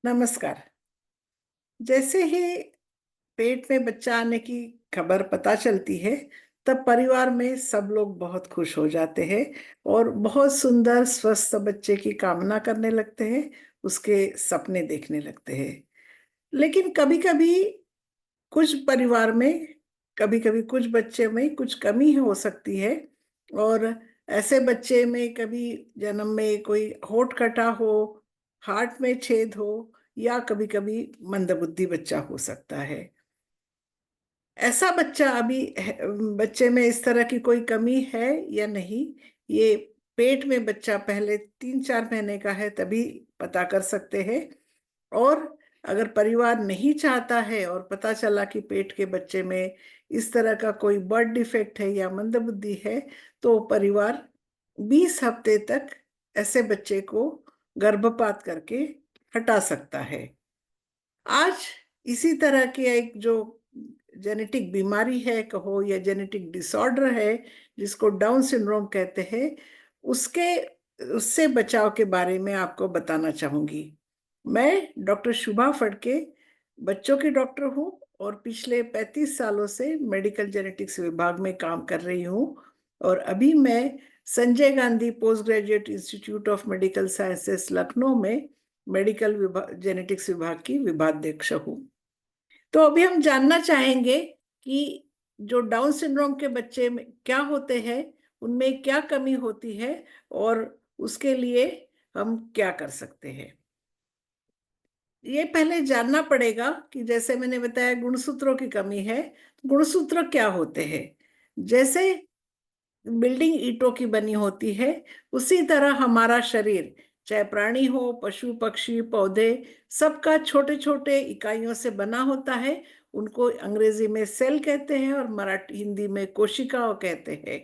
नमस्कार। जैसे ही पेट में बच्चा आने की खबर पता चलती है, तब परिवार में सब लोग बहुत खुश हो जाते हैं और बहुत सुंदर स्वस्थ बच्चे की कामना करने लगते हैं, उसके सपने देखने लगते हैं। लेकिन कभी कभी कुछ परिवार में, कभी कभी कुछ बच्चे में कुछ कमी हो सकती है। और ऐसे बच्चे में कभी जन्म में कोई होंठ कटा हो, हार्ट में छेद हो, या कभी कभी मंदबुद्धि बच्चा हो सकता है। ऐसा बच्चा बच्चे में इस तरह की कोई कमी है या नहीं, ये पेट में बच्चा पहले 3-4 महीने का है तभी पता कर सकते हैं। और अगर परिवार नहीं चाहता है और पता चला कि पेट के बच्चे में इस तरह का कोई बर्थ डिफेक्ट है या मंदबुद्धि है, तो परिवार 20 हफ्ते तक ऐसे बच्चे को गर्भपात करके हटा सकता है। आज इसी तरह की एक जो जेनेटिक बीमारी है कहो, या जेनेटिक डिसऑर्डर है, जिसको डाउन सिंड्रोम कहते हैं, उसके उससे बचाव के बारे में आपको बताना चाहूंगी। मैं डॉक्टर शुभा फड़के बच्चों की डॉक्टर हूँ और पिछले 35 सालों से मेडिकल जेनेटिक्स विभाग में काम कर रही हूँ। और अभी मैं Sanjay Gandhi post graduate institute of medical sciences Lucknow में मेडिकल विभाग जेनेटिक्स विभाग की विभागाध्यक्ष हूँ। तो अभी हम जानना चाहेंगे कि जो डाउन सिंड्रोम के बच्चे में क्या होते हैं, उनमें क्या कमी होती है, और उसके लिए हम क्या कर सकते हैं। ये पहले जानना पड़ेगा कि जैसे मैंने बताया गुणसूत्रों की कमी है, तो गुणसूत्र क्या होते हैं। जैसे बिल्डिंग ईंटों की बनी होती है, उसी तरह हमारा शरीर, चाहे प्राणी हो, पशु पक्षी पौधे, सबका छोटे छोटे इकाइयों से बना होता है। उनको अंग्रेजी में सेल कहते हैं और मराठी हिंदी में कोशिकाओं कहते हैं।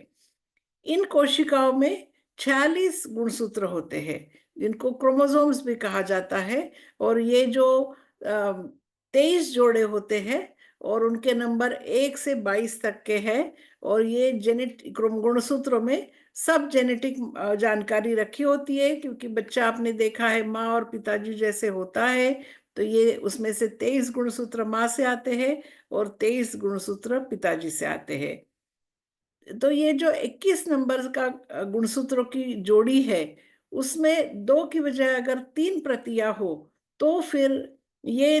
इन कोशिकाओं में 46 गुणसूत्र होते हैं, जिनको क्रोमोसोम्स भी कहा जाता है। और ये जो 23 जोड़े होते हैं, और उनके नंबर 1 से 22 तक के हैं। और ये जेनेटिक गुणसूत्रों में सब जेनेटिक जानकारी रखी होती है, क्योंकि बच्चा आपने देखा है माँ और पिताजी जैसे होता है। तो ये उसमें से 23 गुणसूत्र माँ से आते हैं और 23 गुणसूत्र पिताजी से आते हैं। तो ये जो 21 नंबर का गुणसूत्रों की जोड़ी है, उसमें दो की बजाय अगर 3 प्रतियां हो, तो फिर ये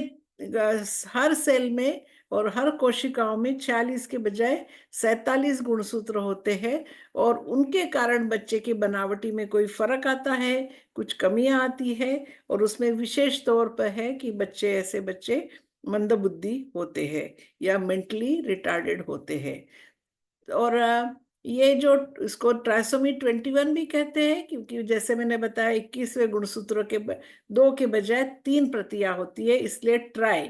हर सेल में और हर कोशिकाओं में 46 के बजाय 47 गुणसूत्र होते हैं। और उनके कारण बच्चे की बनावटी में कोई फर्क आता है, कुछ कमियां आती है। और उसमें विशेष तौर पर है कि ऐसे बच्चे मंदबुद्धि होते हैं या मेंटली रिटार्डेड होते हैं। और ये जो इसको ट्राइसोमी 21 भी कहते हैं, क्योंकि जैसे मैंने बताया 21वें गुणसूत्र के दो के बजाय 3 प्रतियां होती है, इसलिए ट्राई।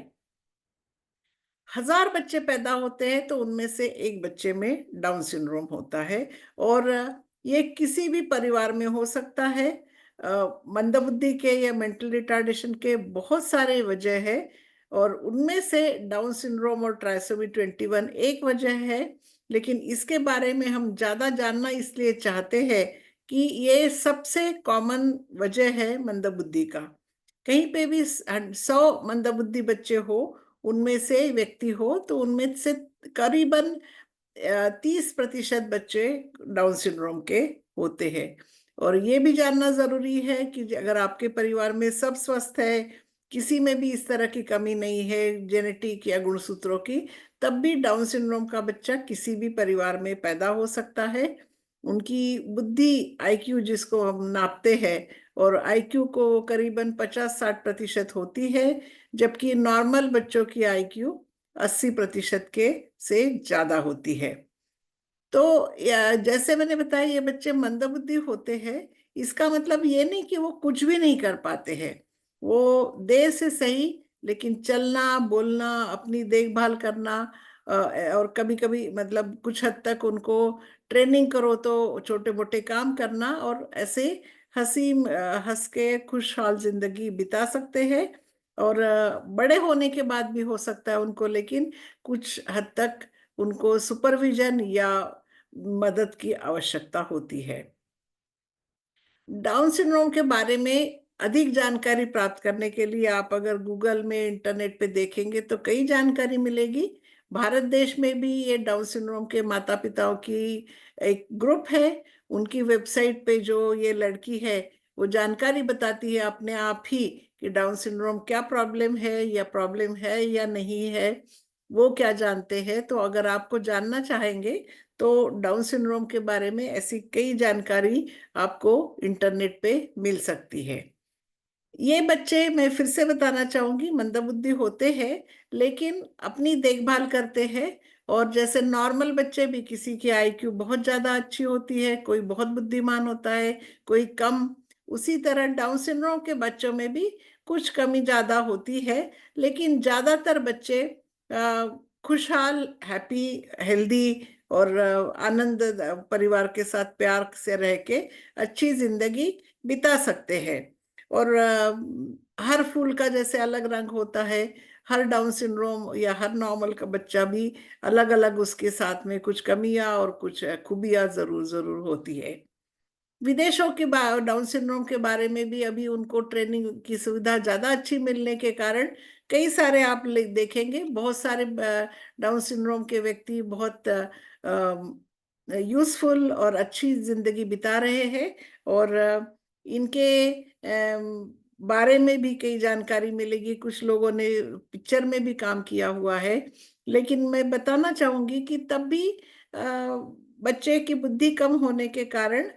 1000 बच्चे पैदा होते हैं तो उनमें से एक बच्चे में डाउन सिंड्रोम होता है। और ये किसी भी परिवार में हो सकता है। मंदबुद्धि के या मेंटल रिटार्डेशन के बहुत सारे वजह है, और उनमें से डाउन सिंड्रोम और ट्राइसोमी 21 एक वजह है। लेकिन इसके बारे में हम ज्यादा जानना इसलिए चाहते हैं कि ये सबसे कॉमन वजह है मंदबुद्धि का। कहीं पे भी 100 मंदबुद्धि बच्चे हो, उनमें से व्यक्ति हो, तो उनमें से करीबन 30% बच्चे डाउन सिंड्रोम के होते हैं। और ये भी जानना जरूरी है कि अगर आपके परिवार में सब स्वस्थ है, किसी में भी इस तरह की कमी नहीं है जेनेटिक या गुणसूत्रों की, तब भी डाउन सिंड्रोम का बच्चा किसी भी परिवार में पैदा हो सकता है। उनकी बुद्धि, आईक्यू जिसको हम नापते हैं, और आईक्यू को करीबन 50-60% होती है, जबकि नॉर्मल बच्चों की आईक्यू 80% के से ज्यादा होती है। तो जैसे मैंने बताया, ये बच्चे मंदबुद्धि होते हैं, इसका मतलब ये नहीं कि वो कुछ भी नहीं कर पाते हैं। वो देर से सही, लेकिन चलना बोलना, अपनी देखभाल करना, और कभी कभी मतलब कुछ हद तक उनको ट्रेनिंग करो तो छोटे मोटे काम करना, और ऐसे हंस के खुशहाल जिंदगी बिता सकते हैं। और बड़े होने के बाद भी हो सकता है उनको, लेकिन कुछ हद तक उनको सुपरविजन या मदद की आवश्यकता होती है। डाउन सिंड्रोम के बारे में अधिक जानकारी प्राप्त करने के लिए आप अगर गूगल में, इंटरनेट पे देखेंगे तो कई जानकारी मिलेगी। भारत देश में भी ये डाउन सिंड्रोम के माता पिताओं की एक ग्रुप है। उनकी वेबसाइट पे जो ये लड़की है वो जानकारी बताती है अपने आप ही कि डाउन सिंड्रोम क्या प्रॉब्लम है, या प्रॉब्लम है या नहीं है, वो क्या जानते हैं। तो अगर आपको जानना चाहेंगे तो डाउन सिंड्रोम के बारे में ऐसी कई जानकारी आपको इंटरनेट पे मिल सकती है। ये बच्चे, मैं फिर से बताना चाहूंगी, मंदबुद्धि होते हैं लेकिन अपनी देखभाल करते हैं। और जैसे नॉर्मल बच्चे भी, किसी की आईक्यू बहुत ज्यादा अच्छी होती है, कोई बहुत बुद्धिमान होता है, कोई कम, उसी तरह डाउन सिंड्रोम के बच्चों में भी कुछ कमी ज्यादा होती है। लेकिन ज्यादातर बच्चे खुशहाल, हैप्पी, हेल्दी और आनंद परिवार के साथ प्यार से रह के अच्छी जिंदगी बिता सकते हैं। और हर फूल का जैसे अलग रंग होता है, हर डाउन सिंड्रोम या हर नॉर्मल का बच्चा भी अलग अलग, उसके साथ में कुछ कमियां और कुछ खूबियां जरूर जरूर होती है। विदेशों के डाउन सिंड्रोम के बारे में भी अभी उनको ट्रेनिंग की सुविधा ज्यादा अच्छी मिलने के कारण कई सारे आप देखेंगे, बहुत सारे डाउन सिंड्रोम के व्यक्ति बहुत यूजफुल और अच्छी जिंदगी बिता रहे हैं। और इनके बारे में भी कई जानकारी मिलेगी। कुछ लोगों ने पिक्चर में भी काम किया हुआ है। लेकिन मैं बताना चाहूंगी कि तब भी बच्चे की बुद्धि कम होने के कारण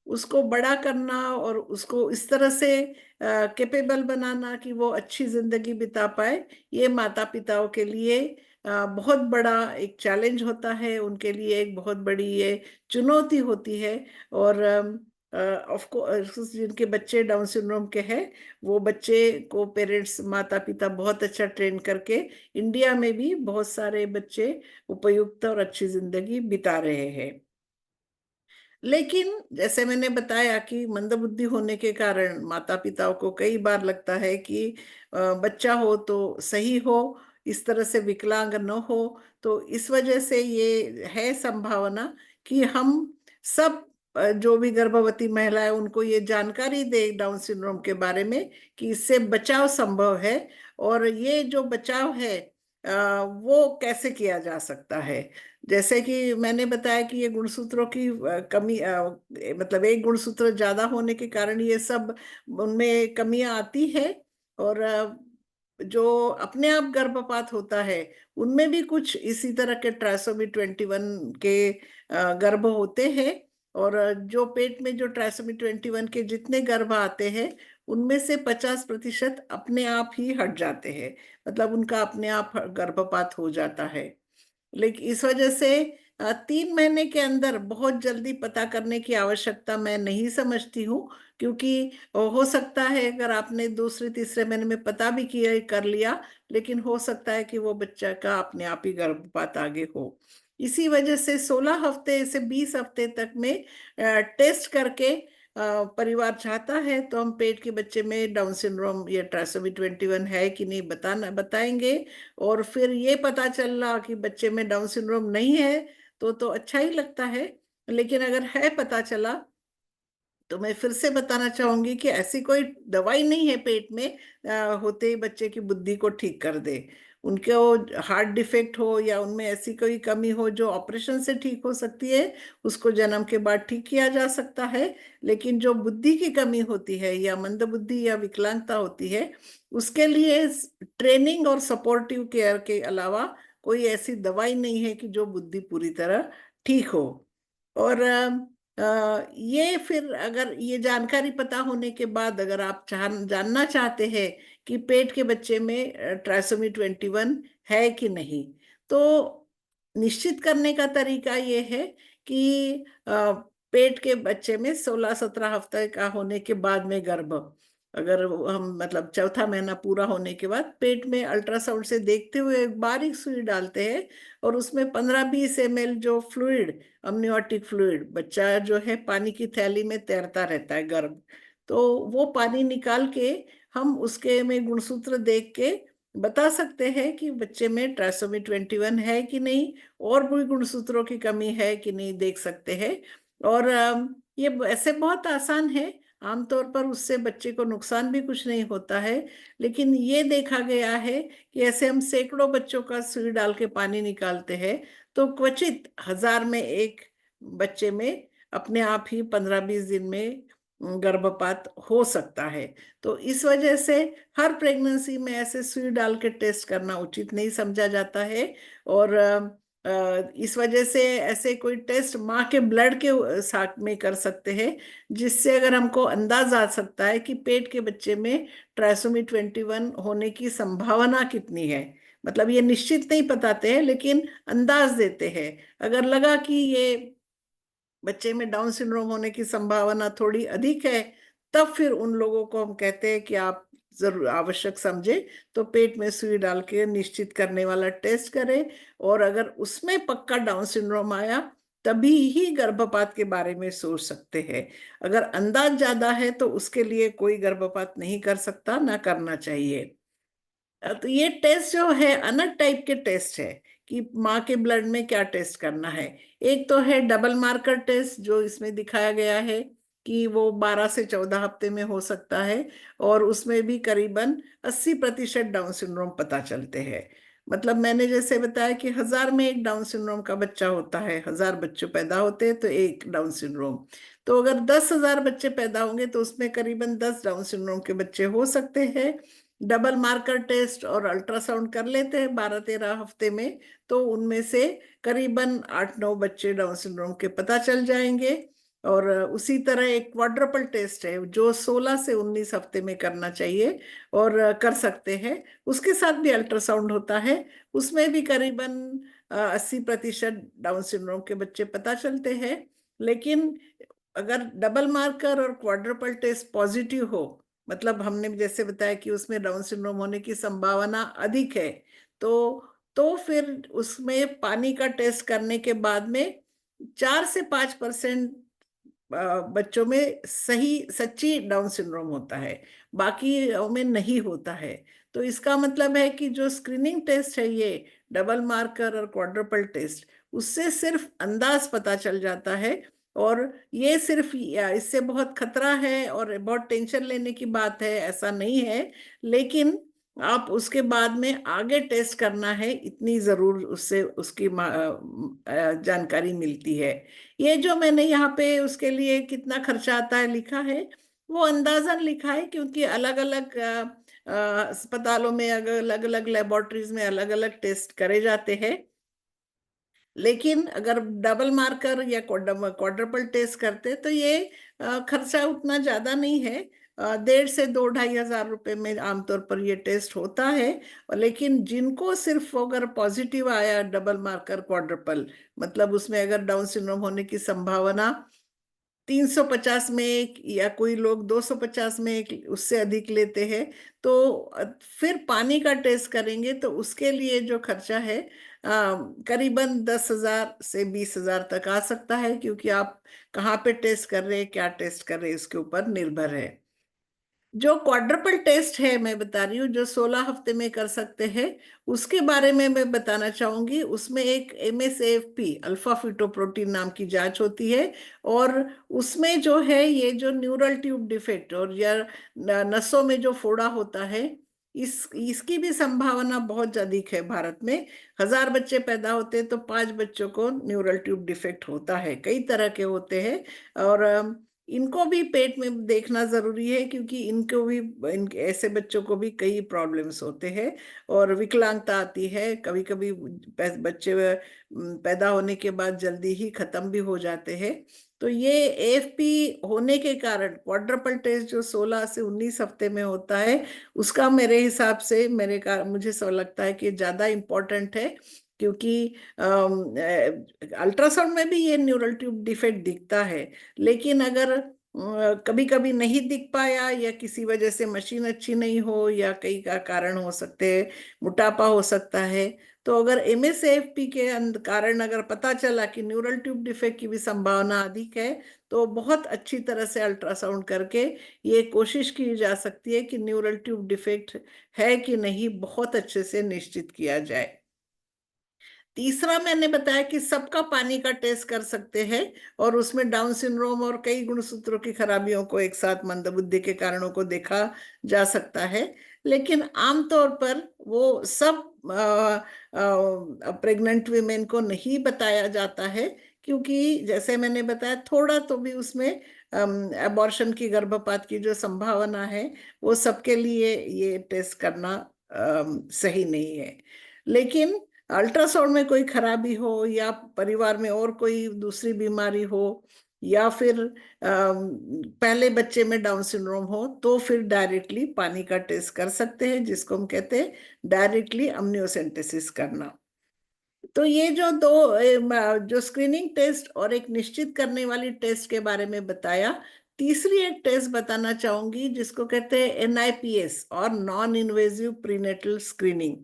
उसको बड़ा करना और उसको इस तरह से कैपेबल बनाना कि वो अच्छी जिंदगी बिता पाए, ये माता पिताओं के लिए बहुत बड़ा एक चैलेंज होता है, उनके लिए एक बहुत बड़ी ये चुनौती होती है। और ऑफ कोर्स जिनके बच्चे डाउन सिंड्रोम के हैं, वो बच्चे को पेरेंट्स, माता पिता बहुत अच्छा ट्रेन करके इंडिया में भी बहुत सारे बच्चे उपयुक्त और अच्छी जिंदगी बिता रहे हैं। लेकिन जैसे मैंने बताया कि मंदबुद्धि होने के कारण माता पिताओं को कई बार लगता है कि बच्चा हो तो सही हो, इस तरह से विकलांग न हो। तो इस वजह से ये है संभावना कि हम सब जो भी गर्भवती महिला है उनको ये जानकारी दे डाउन सिंड्रोम के बारे में कि इससे बचाव संभव है। और ये जो बचाव है वो कैसे किया जा सकता है। जैसे कि मैंने बताया कि ये गुणसूत्रों की कमी, मतलब एक गुणसूत्र ज्यादा होने के कारण ये सब उनमें कमियां आती है। और जो अपने आप गर्भपात होता है उनमें भी कुछ इसी तरह के ट्राइसोमी 21 के गर्भ होते हैं। और जो पेट में जो ट्राइसोमी 21 के जितने गर्भ आते हैं उनमें से 50% अपने आप ही हट जाते हैं, मतलब उनका अपने आप गर्भपात हो जाता है। लेकिन इस वजह से 3 महीने के अंदर बहुत जल्दी पता करने की आवश्यकता मैं नहीं समझती हूँ। क्योंकि हो सकता है अगर आपने दूसरे तीसरे महीने में पता भी किया, कर लिया, लेकिन हो सकता है कि वो बच्चा का अपने आप ही गर्भपात आगे हो। इसी वजह से 16 हफ्ते से 20 हफ्ते तक में टेस्ट करके परिवार चाहता है तो हम पेट के बच्चे में डाउन सिंड्रोम या ट्राइसोमी 21 है कि नहीं बताएंगे। और फिर ये पता चल रहा कि बच्चे में डाउन सिंड्रोम नहीं है तो अच्छा ही लगता है। लेकिन अगर है पता चला तो मैं फिर से बताना चाहूंगी कि ऐसी कोई दवाई नहीं है पेट में होते ही बच्चे की बुद्धि को ठीक कर दे। उनके वो हार्ट डिफेक्ट हो या उनमें ऐसी कोई कमी हो जो ऑपरेशन से ठीक हो सकती है, उसको जन्म के बाद ठीक किया जा सकता है। लेकिन जो बुद्धि की कमी होती है या मंदबुद्धि या विकलांगता होती है, उसके लिए ट्रेनिंग और सपोर्टिव केयर के अलावा कोई ऐसी दवाई नहीं है कि जो बुद्धि पूरी तरह ठीक हो। और ये फिर अगर ये जानकारी पता होने के बाद अगर आप जानना चाहते हैं कि पेट के बच्चे में ट्राइसोमी 21 है कि नहीं, तो निश्चित करने का तरीका ये है कि पेट के बच्चे में 16-17 हफ्ते का होने के बाद में गर्भ, अगर हम मतलब चौथा महीना पूरा होने के बाद पेट में अल्ट्रासाउंड से देखते हुए एक बारीक सुई डालते हैं। और उसमें 15-20 ml जो फ्लूइड, अमनियोटिक फ्लूइड, बच्चा जो है पानी की थैली में तैरता रहता है गर्भ, तो वो पानी निकाल के हम उसके में गुणसूत्र देख के बता सकते हैं कि बच्चे में ट्राइसोमी 21 है कि नहीं, और भी गुणसूत्रों की कमी है कि नहीं देख सकते हैं। और ये ऐसे बहुत आसान है। आमतौर पर उससे बच्चे को नुकसान भी कुछ नहीं होता है। लेकिन ये देखा गया है कि ऐसे हम सैकड़ों बच्चों का सुई डाल के पानी निकालते हैं, तो क्वचित 1000 में 1 बच्चे में अपने आप ही 15-20 दिन में गर्भपात हो सकता है। तो इस वजह से हर प्रेगनेंसी में ऐसे सुई डाल के टेस्ट करना उचित नहीं समझा जाता है। और इस वजह से ऐसे कोई टेस्ट माँ के ब्लड के साथ में कर सकते हैं, जिससे अगर हमको अंदाज आ सकता है कि पेट के बच्चे में ट्राइसोमी 21 होने की संभावना कितनी है। मतलब ये निश्चित नहीं बताते हैं, लेकिन अंदाज देते हैं। अगर लगा कि ये बच्चे में डाउन सिंड्रोम होने की संभावना थोड़ी अधिक है, तब फिर उन लोगों को हम कहते हैं कि आप जरूर आवश्यक समझे तो पेट में सुई डाल के निश्चित करने वाला टेस्ट करें। और अगर उसमें पक्का डाउन सिंड्रोम आया, तभी ही गर्भपात के बारे में सोच सकते हैं। अगर अंदाज ज्यादा है तो उसके लिए कोई गर्भपात नहीं कर सकता, ना करना चाहिए। तो ये टेस्ट जो है अनेक टाइप के टेस्ट है कि माँ के ब्लड में क्या टेस्ट करना है। एक तो है डबल मार्कर टेस्ट, जो इसमें दिखाया गया है कि वो 12 से 14 हफ्ते में हो सकता है। और उसमें भी करीबन 80% डाउन सिंड्रोम पता चलते हैं। मतलब मैंने जैसे बताया कि 1000 में 1 डाउन सिंड्रोम का बच्चा होता है, 1000 बच्चे पैदा होते हैं तो 1 डाउन सिंड्रोम। तो अगर 10,000 बच्चे पैदा होंगे तो उसमें करीबन 10 डाउन सिंड्रोम के बच्चे हो सकते हैं। डबल मार्कर टेस्ट और अल्ट्रासाउंड कर लेते हैं 12-13 हफ्ते में, तो उनमें से करीबन 8-9 बच्चे डाउन सिंड्रोम के पता चल जाएंगे। और उसी तरह एक क्वाड्रपल टेस्ट है जो 16 से 19 हफ्ते में करना चाहिए, और कर सकते हैं। उसके साथ भी अल्ट्रासाउंड होता है, उसमें भी करीबन 80% डाउन सिंड्रोम के बच्चे पता चलते हैं। लेकिन अगर डबल मार्कर और क्वाड्रुपल टेस्ट पॉजिटिव हो, मतलब हमने जैसे बताया कि उसमें डाउन सिंड्रोम होने की संभावना अधिक है, तो फिर उसमें पानी का टेस्ट करने के बाद में 4 से 5% बच्चों में सही सच्ची डाउन सिंड्रोम होता है, बाकी में नहीं होता है। तो इसका मतलब है कि जो स्क्रीनिंग टेस्ट है ये डबल मार्कर और क्वाड्रुपल टेस्ट, उससे सिर्फ अंदाज पता चल जाता है। और ये सिर्फ इससे बहुत खतरा है और बहुत टेंशन लेने की बात है ऐसा नहीं है। लेकिन आप उसके बाद में आगे टेस्ट करना है, इतनी जरूर उससे उसकी जानकारी मिलती है। ये जो मैंने यहाँ पे उसके लिए कितना खर्चा आता है लिखा है, वो अंदाजन लिखा है, क्योंकि अलग अलग अस्पतालों में अलग अलग लेबोरेटरीज में अलग अलग टेस्ट करे जाते हैं। लेकिन अगर डबल मार्कर या क्वाड्रपल टेस्ट करते तो ये खर्चा उतना ज्यादा नहीं है। 1,500 से 2,500 रुपए में आमतौर पर ये टेस्ट होता है। और लेकिन जिनको सिर्फ अगर पॉजिटिव आया डबल मार्कर क्वाड्रपल, मतलब उसमें अगर डाउन सिंड्रोम होने की संभावना 350 में 1 या कोई लोग 250 में 1 उससे अधिक लेते हैं, तो फिर पानी का टेस्ट करेंगे तो उसके लिए जो खर्चा है करीबन 10,000 से 20,000 तक आ सकता है, क्योंकि आप कहाँ पे टेस्ट कर रहे हैं, क्या टेस्ट कर रहे हैं, इसके ऊपर निर्भर है। जो क्वाड्रपल टेस्ट है मैं बता रही हूँ, जो 16 हफ्ते में कर सकते हैं, उसके बारे में मैं बताना चाहूंगी। उसमें एक MSAFP अल्फा फीटोप्रोटीन नाम की जांच होती है। और उसमें जो है ये जो न्यूरल ट्यूब डिफेक्ट और या नसों में जो फोड़ा होता है, इसकी भी संभावना बहुत अधिक है। भारत में 1000 बच्चे पैदा होते हैं तो 5 बच्चों को न्यूरल ट्यूब डिफेक्ट होता है, कई तरह के होते हैं। और इनको भी पेट में देखना जरूरी है, क्योंकि इनको भी ऐसे बच्चों को भी कई प्रॉब्लम्स होते हैं और विकलांगता आती है। कभी कभी बच्चे पैदा होने के बाद जल्दी ही खत्म भी हो जाते हैं। तो ये AFP होने के कारण क्वाड्रपल टेस्ट जो 16 से 19 हफ्ते में होता है, उसका मेरे हिसाब से मुझे सब लगता है कि ज्यादा इम्पोर्टेंट है। क्योंकि अल्ट्रासाउंड में भी ये न्यूरल ट्यूब डिफेक्ट दिखता है। लेकिन अगर कभी कभी नहीं दिख पाया या किसी वजह से मशीन अच्छी नहीं हो या कई का कारण हो सकते हैं, मोटापा हो सकता है, तो अगर MSAFP के कारण अगर पता चला कि न्यूरल ट्यूब डिफेक्ट की भी संभावना अधिक है, तो बहुत अच्छी तरह से अल्ट्रासाउंड करके ये कोशिश की जा सकती है कि न्यूरल ट्यूब डिफेक्ट है कि नहीं बहुत अच्छे से निश्चित किया जाए। तीसरा मैंने बताया कि सबका पानी का टेस्ट कर सकते हैं, और उसमें डाउन सिंड्रोम और कई गुणसूत्रों की खराबियों को एक साथ, मंदबुद्धि के कारणों को देखा जा सकता है। लेकिन आमतौर पर वो सब प्रेग्नेंट वीमेन को नहीं बताया जाता है, क्योंकि जैसे मैंने बताया थोड़ा तो भी उसमें अबॉर्शन की, गर्भपात की जो संभावना है, वो सबके लिए ये टेस्ट करना सही नहीं है। लेकिन अल्ट्रासाउंड में कोई खराबी हो, या परिवार में और कोई दूसरी बीमारी हो, या फिर पहले बच्चे में डाउन सिंड्रोम हो, तो फिर डायरेक्टली पानी का टेस्ट कर सकते हैं, जिसको हम कहते हैं डायरेक्टली अम्नियोसेंटेसिस करना। तो ये जो दो जो स्क्रीनिंग टेस्ट और एक निश्चित करने वाली टेस्ट के बारे में बताया, तीसरी एक टेस्ट बताना चाहूंगी जिसको कहते हैं NIPS, और नॉन इन्वेजिव प्रीनेटल स्क्रीनिंग।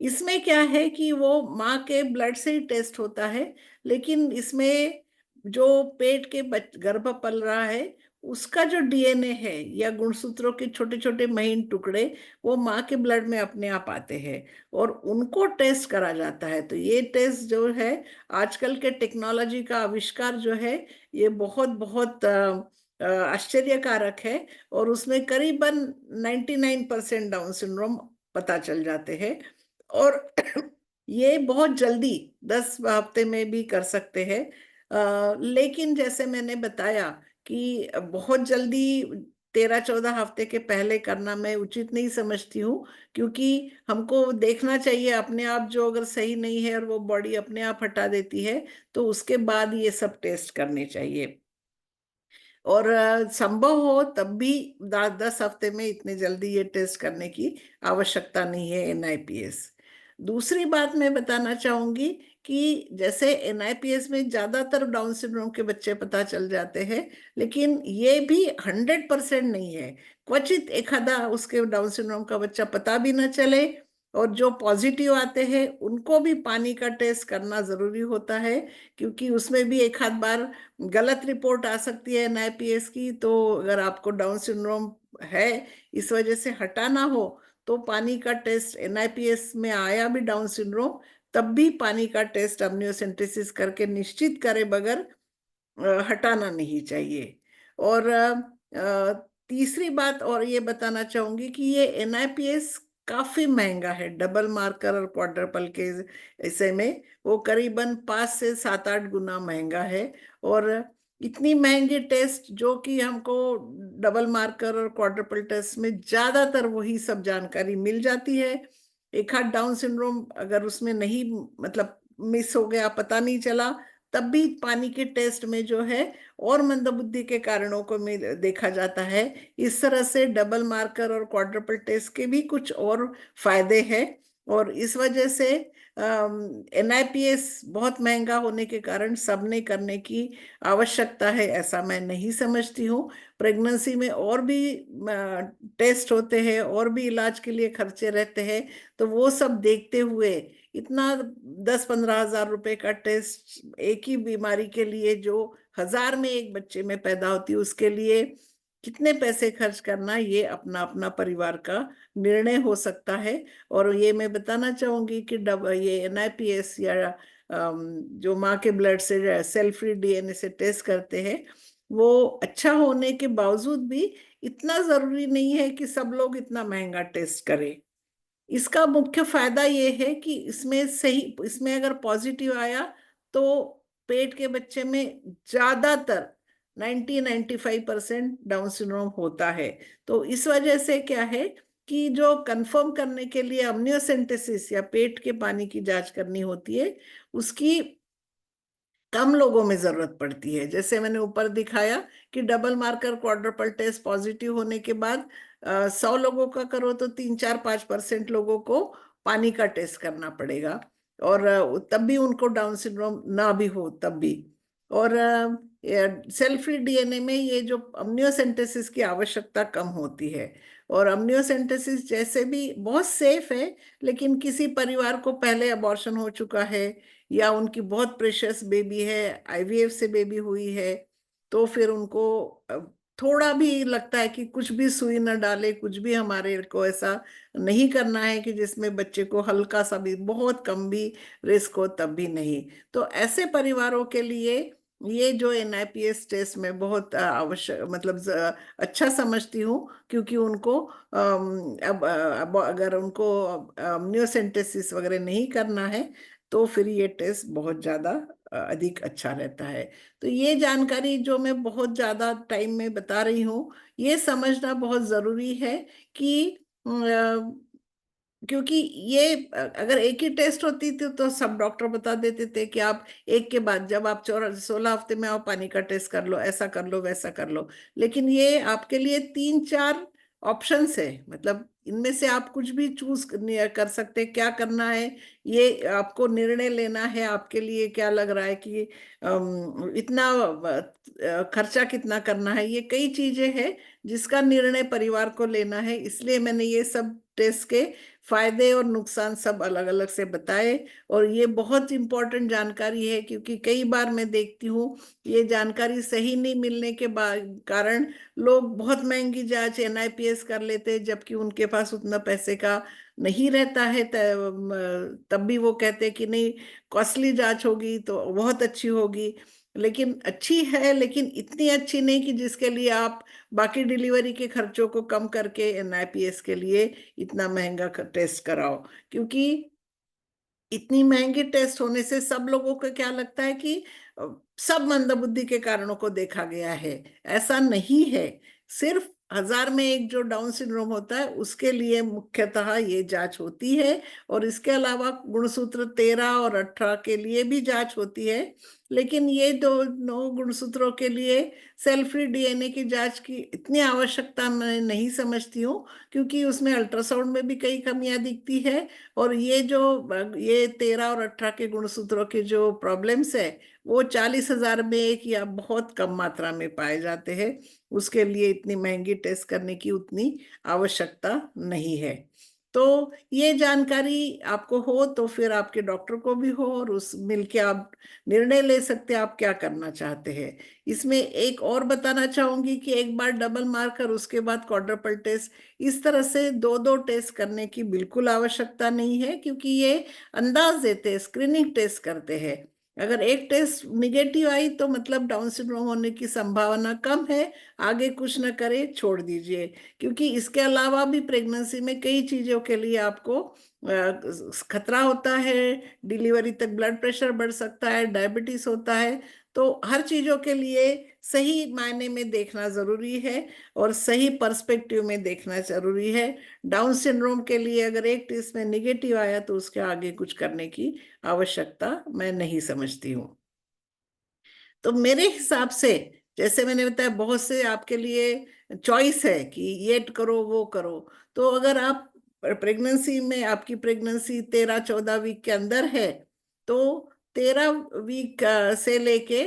इसमें क्या है कि वो माँ के ब्लड से ही टेस्ट होता है, लेकिन इसमें जो पेट के गर्भ पल रहा है, उसका जो DNA है या गुणसूत्रों के छोटे छोटे महीन टुकड़े, वो माँ के ब्लड में अपने आप आते हैं, और उनको टेस्ट करा जाता है। तो ये टेस्ट जो है, आजकल के टेक्नोलॉजी का आविष्कार जो है, ये बहुत बहुत आश्चर्यकारक है। और उसमें करीबन 99% डाउन सिंड्रोम पता चल जाते हैं। और ये बहुत जल्दी 10 हफ्ते में भी कर सकते हैं। लेकिन जैसे मैंने बताया कि बहुत जल्दी 13-14 हफ्ते के पहले करना मैं उचित नहीं समझती हूँ, क्योंकि हमको देखना चाहिए अपने आप, जो अगर सही नहीं है और वो बॉडी अपने आप हटा देती है, तो उसके बाद ये सब टेस्ट करने चाहिए। और संभव हो तब भी 10 हफ्ते में इतने जल्दी ये टेस्ट करने की आवश्यकता नहीं है NIPS। दूसरी बात मैं बताना चाहूंगी कि जैसे NIPS में ज्यादातर डाउन सिंड्रोम के बच्चे पता चल जाते हैं, लेकिन ये भी 100% नहीं है। क्वचित एक आधा उसके डाउन सिंड्रोम का बच्चा पता भी न चले, और जो पॉजिटिव आते हैं उनको भी पानी का टेस्ट करना जरूरी होता है, क्योंकि उसमें भी एक आध बार गलत रिपोर्ट आ सकती है NIPS की। तो अगर आपको डाउन सिंड्रोम है, इस वजह से हटाना हो, तो पानी का टेस्ट, NIPS में आया भी डाउन सिंड्रोम, तब भी पानी का टेस्ट अम्नियोसेंटेसिस करके निश्चित करे बगैर हटाना नहीं चाहिए। और तीसरी बात और ये बताना चाहूंगी कि ये NIPS काफी महंगा है, डबल मार्कर और क्वाड्रपल के ऐसे में वो करीबन 5 से 7-8 गुना महंगा है। और इतनी महंगी टेस्ट, जो कि हमको डबल मार्कर और क्वाड्रपल टेस्ट में ज्यादातर वही सब जानकारी मिल जाती है। एक हाथ डाउन सिंड्रोम अगर उसमें नहीं, मतलब मिस हो गया, पता नहीं चला, तब भी पानी के टेस्ट में जो है और मंदबुद्धि के कारणों को देखा जाता है। इस तरह से डबल मार्कर और क्वाड्रुपल टेस्ट के भी कुछ और फायदे हैं। और इस वजह से NIPS बहुत महंगा होने के कारण सबने करने की आवश्यकता है ऐसा मैं नहीं समझती हूँ। प्रेगनेंसी में और भी टेस्ट होते हैं, और भी इलाज के लिए खर्चे रहते हैं, तो वो सब देखते हुए इतना 10-15 हज़ार रुपए का टेस्ट एक ही बीमारी के लिए, जो 1000 में एक बच्चे में पैदा होती है, उसके लिए कितने पैसे खर्च करना, ये अपना अपना परिवार का निर्णय हो सकता है। और ये मैं बताना चाहूंगी कि ये NIPS या जो माँ के ब्लड से सेल फ्री DNA से टेस्ट करते हैं, वो अच्छा होने के बावजूद भी इतना जरूरी नहीं है कि सब लोग इतना महंगा टेस्ट करें। इसका मुख्य फायदा ये है कि इसमें सही, इसमें अगर पॉजिटिव आया, तो पेट के बच्चे में ज्यादातर 90-95% डाउन सिंड्रोम होता है। तो इस वजह से क्या है कि जो कंफर्म करने के लिए अम्नियोसेंटेसिस या पेट के पानी की जांच करनी होती है, उसकी कम लोगों में जरूरत पड़ती है। जैसे मैंने ऊपर दिखाया कि double marker quadruple test positive होने के बाद 100 लोगों का करो तो 3-4-5% लोगों को पानी का टेस्ट करना पड़ेगा, और तब भी उनको डाउन सिंड्रोम ना भी हो तब भी। और सेल फ्री DNA में ये जो अम्नियोसेंटेसिस की आवश्यकता कम होती है। और अम्नियोसेंटेसिस जैसे भी बहुत सेफ है, लेकिन किसी परिवार को पहले अबॉर्शन हो चुका है, या उनकी बहुत प्रेशियस बेबी है, IVF से बेबी हुई है, तो फिर उनको थोड़ा भी लगता है कि कुछ भी सुई न डाले, कुछ भी हमारे को ऐसा नहीं करना है कि जिसमें बच्चे को हल्का सा भी, बहुत कम भी रिस्क हो, तब भी नहीं। तो ऐसे परिवारों के लिए ये जो NIPS टेस्ट में बहुत आवश्यक, मतलब अच्छा समझती हूँ, क्योंकि उनको अब अगर उनको म्योसेंटेसिस वगैरह नहीं करना है तो फिर ये टेस्ट बहुत ज्यादा अधिक अच्छा रहता है। तो ये जानकारी जो मैं बहुत ज्यादा टाइम में बता रही हूँ, ये समझना बहुत जरूरी है कि क्योंकि ये अगर एक ही टेस्ट होती थी तो सब डॉक्टर बता देते थे कि आप एक के बाद, जब आप 16 हफ्ते में आओ पानी का टेस्ट कर लो, ऐसा कर लो, वैसा कर लो। लेकिन ये आपके लिए 3-4 ऑप्शंस है, मतलब इनमें से आप कुछ भी चूज कर सकते हैं क्या करना है। ये आपको निर्णय लेना है, आपके लिए क्या लग रहा है कि इतना खर्चा कितना करना है, ये कई चीजें हैं जिसका निर्णय परिवार को लेना है। इसलिए मैंने ये सब टेस्ट के फायदे और नुकसान सब अलग अलग से बताए। और ये बहुत इंपॉर्टेंट जानकारी है, क्योंकि कई बार मैं देखती हूँ ये जानकारी सही नहीं मिलने के बाद कारण लोग बहुत महंगी जांच NIPS कर लेते हैं, जबकि उनके पास उतना पैसे का नहीं रहता है। तब भी वो कहते हैं कि नहीं, कॉस्टली जांच होगी तो बहुत अच्छी होगी। लेकिन अच्छी है, लेकिन इतनी अच्छी नहीं कि जिसके लिए आप बाकी डिलीवरी के खर्चों को कम करके NIPS के लिए इतना महंगा टेस्ट कराओ। क्योंकि इतनी महंगी टेस्ट होने से सब लोगों को क्या लगता है कि सब मंदबुद्धि के कारणों को देखा गया है। ऐसा नहीं है। सिर्फ 1000 में एक जो डाउन सिंड्रोम होता है उसके लिए मुख्यतः ये जांच होती है। और इसके अलावा गुणसूत्र 13 और 18 के लिए भी जांच होती है। लेकिन ये दो 9 गुणसूत्रों के लिए सेल फ्री DNA की जांच की इतनी आवश्यकता मैं नहीं समझती हूँ, क्योंकि उसमें अल्ट्रासाउंड में भी कई कमियां दिखती है। और ये 13 और 18 के गुणसूत्रों के जो प्रॉब्लम्स है, वो 40,000 में एक या बहुत कम मात्रा में पाए जाते हैं। उसके लिए इतनी महंगी टेस्ट करने की उतनी आवश्यकता नहीं है। तो ये जानकारी आपको हो तो फिर आपके डॉक्टर को भी हो, और उस मिलके आप निर्णय ले सकते हैं आप क्या करना चाहते हैं। इसमें एक और बताना चाहूंगी कि एक बार डबल मार्कर, उसके बाद क्वाड्रपल टेस्ट, इस तरह से दो दो टेस्ट करने की बिल्कुल आवश्यकता नहीं है, क्योंकि ये अंदाज देते हैं, स्क्रीनिंग टेस्ट करते हैं। अगर एक टेस्ट निगेटिव आई तो मतलब डाउन सिंड्रोम होने की संभावना कम है, आगे कुछ न करे, छोड़ दीजिए। क्योंकि इसके अलावा भी प्रेगनेंसी में कई चीजों के लिए आपको खतरा होता है। डिलीवरी तक ब्लड प्रेशर बढ़ सकता है, डायबिटीज होता है। तो हर चीजों के लिए सही मायने में देखना जरूरी है, और सही पर्सपेक्टिव में देखना जरूरी है। डाउन सिंड्रोम के लिए अगर एक टेस्ट में निगेटिव आया तो उसके आगे कुछ करने की आवश्यकता मैं नहीं समझती हूँ। तो मेरे हिसाब से, जैसे मैंने बताया, बहुत से आपके लिए चॉइस है कि ये करो वो करो। तो अगर आप प्रेगनेंसी में, आपकी प्रेगनेंसी 13-14 वीक के अंदर है, तो 13 वीक से लेके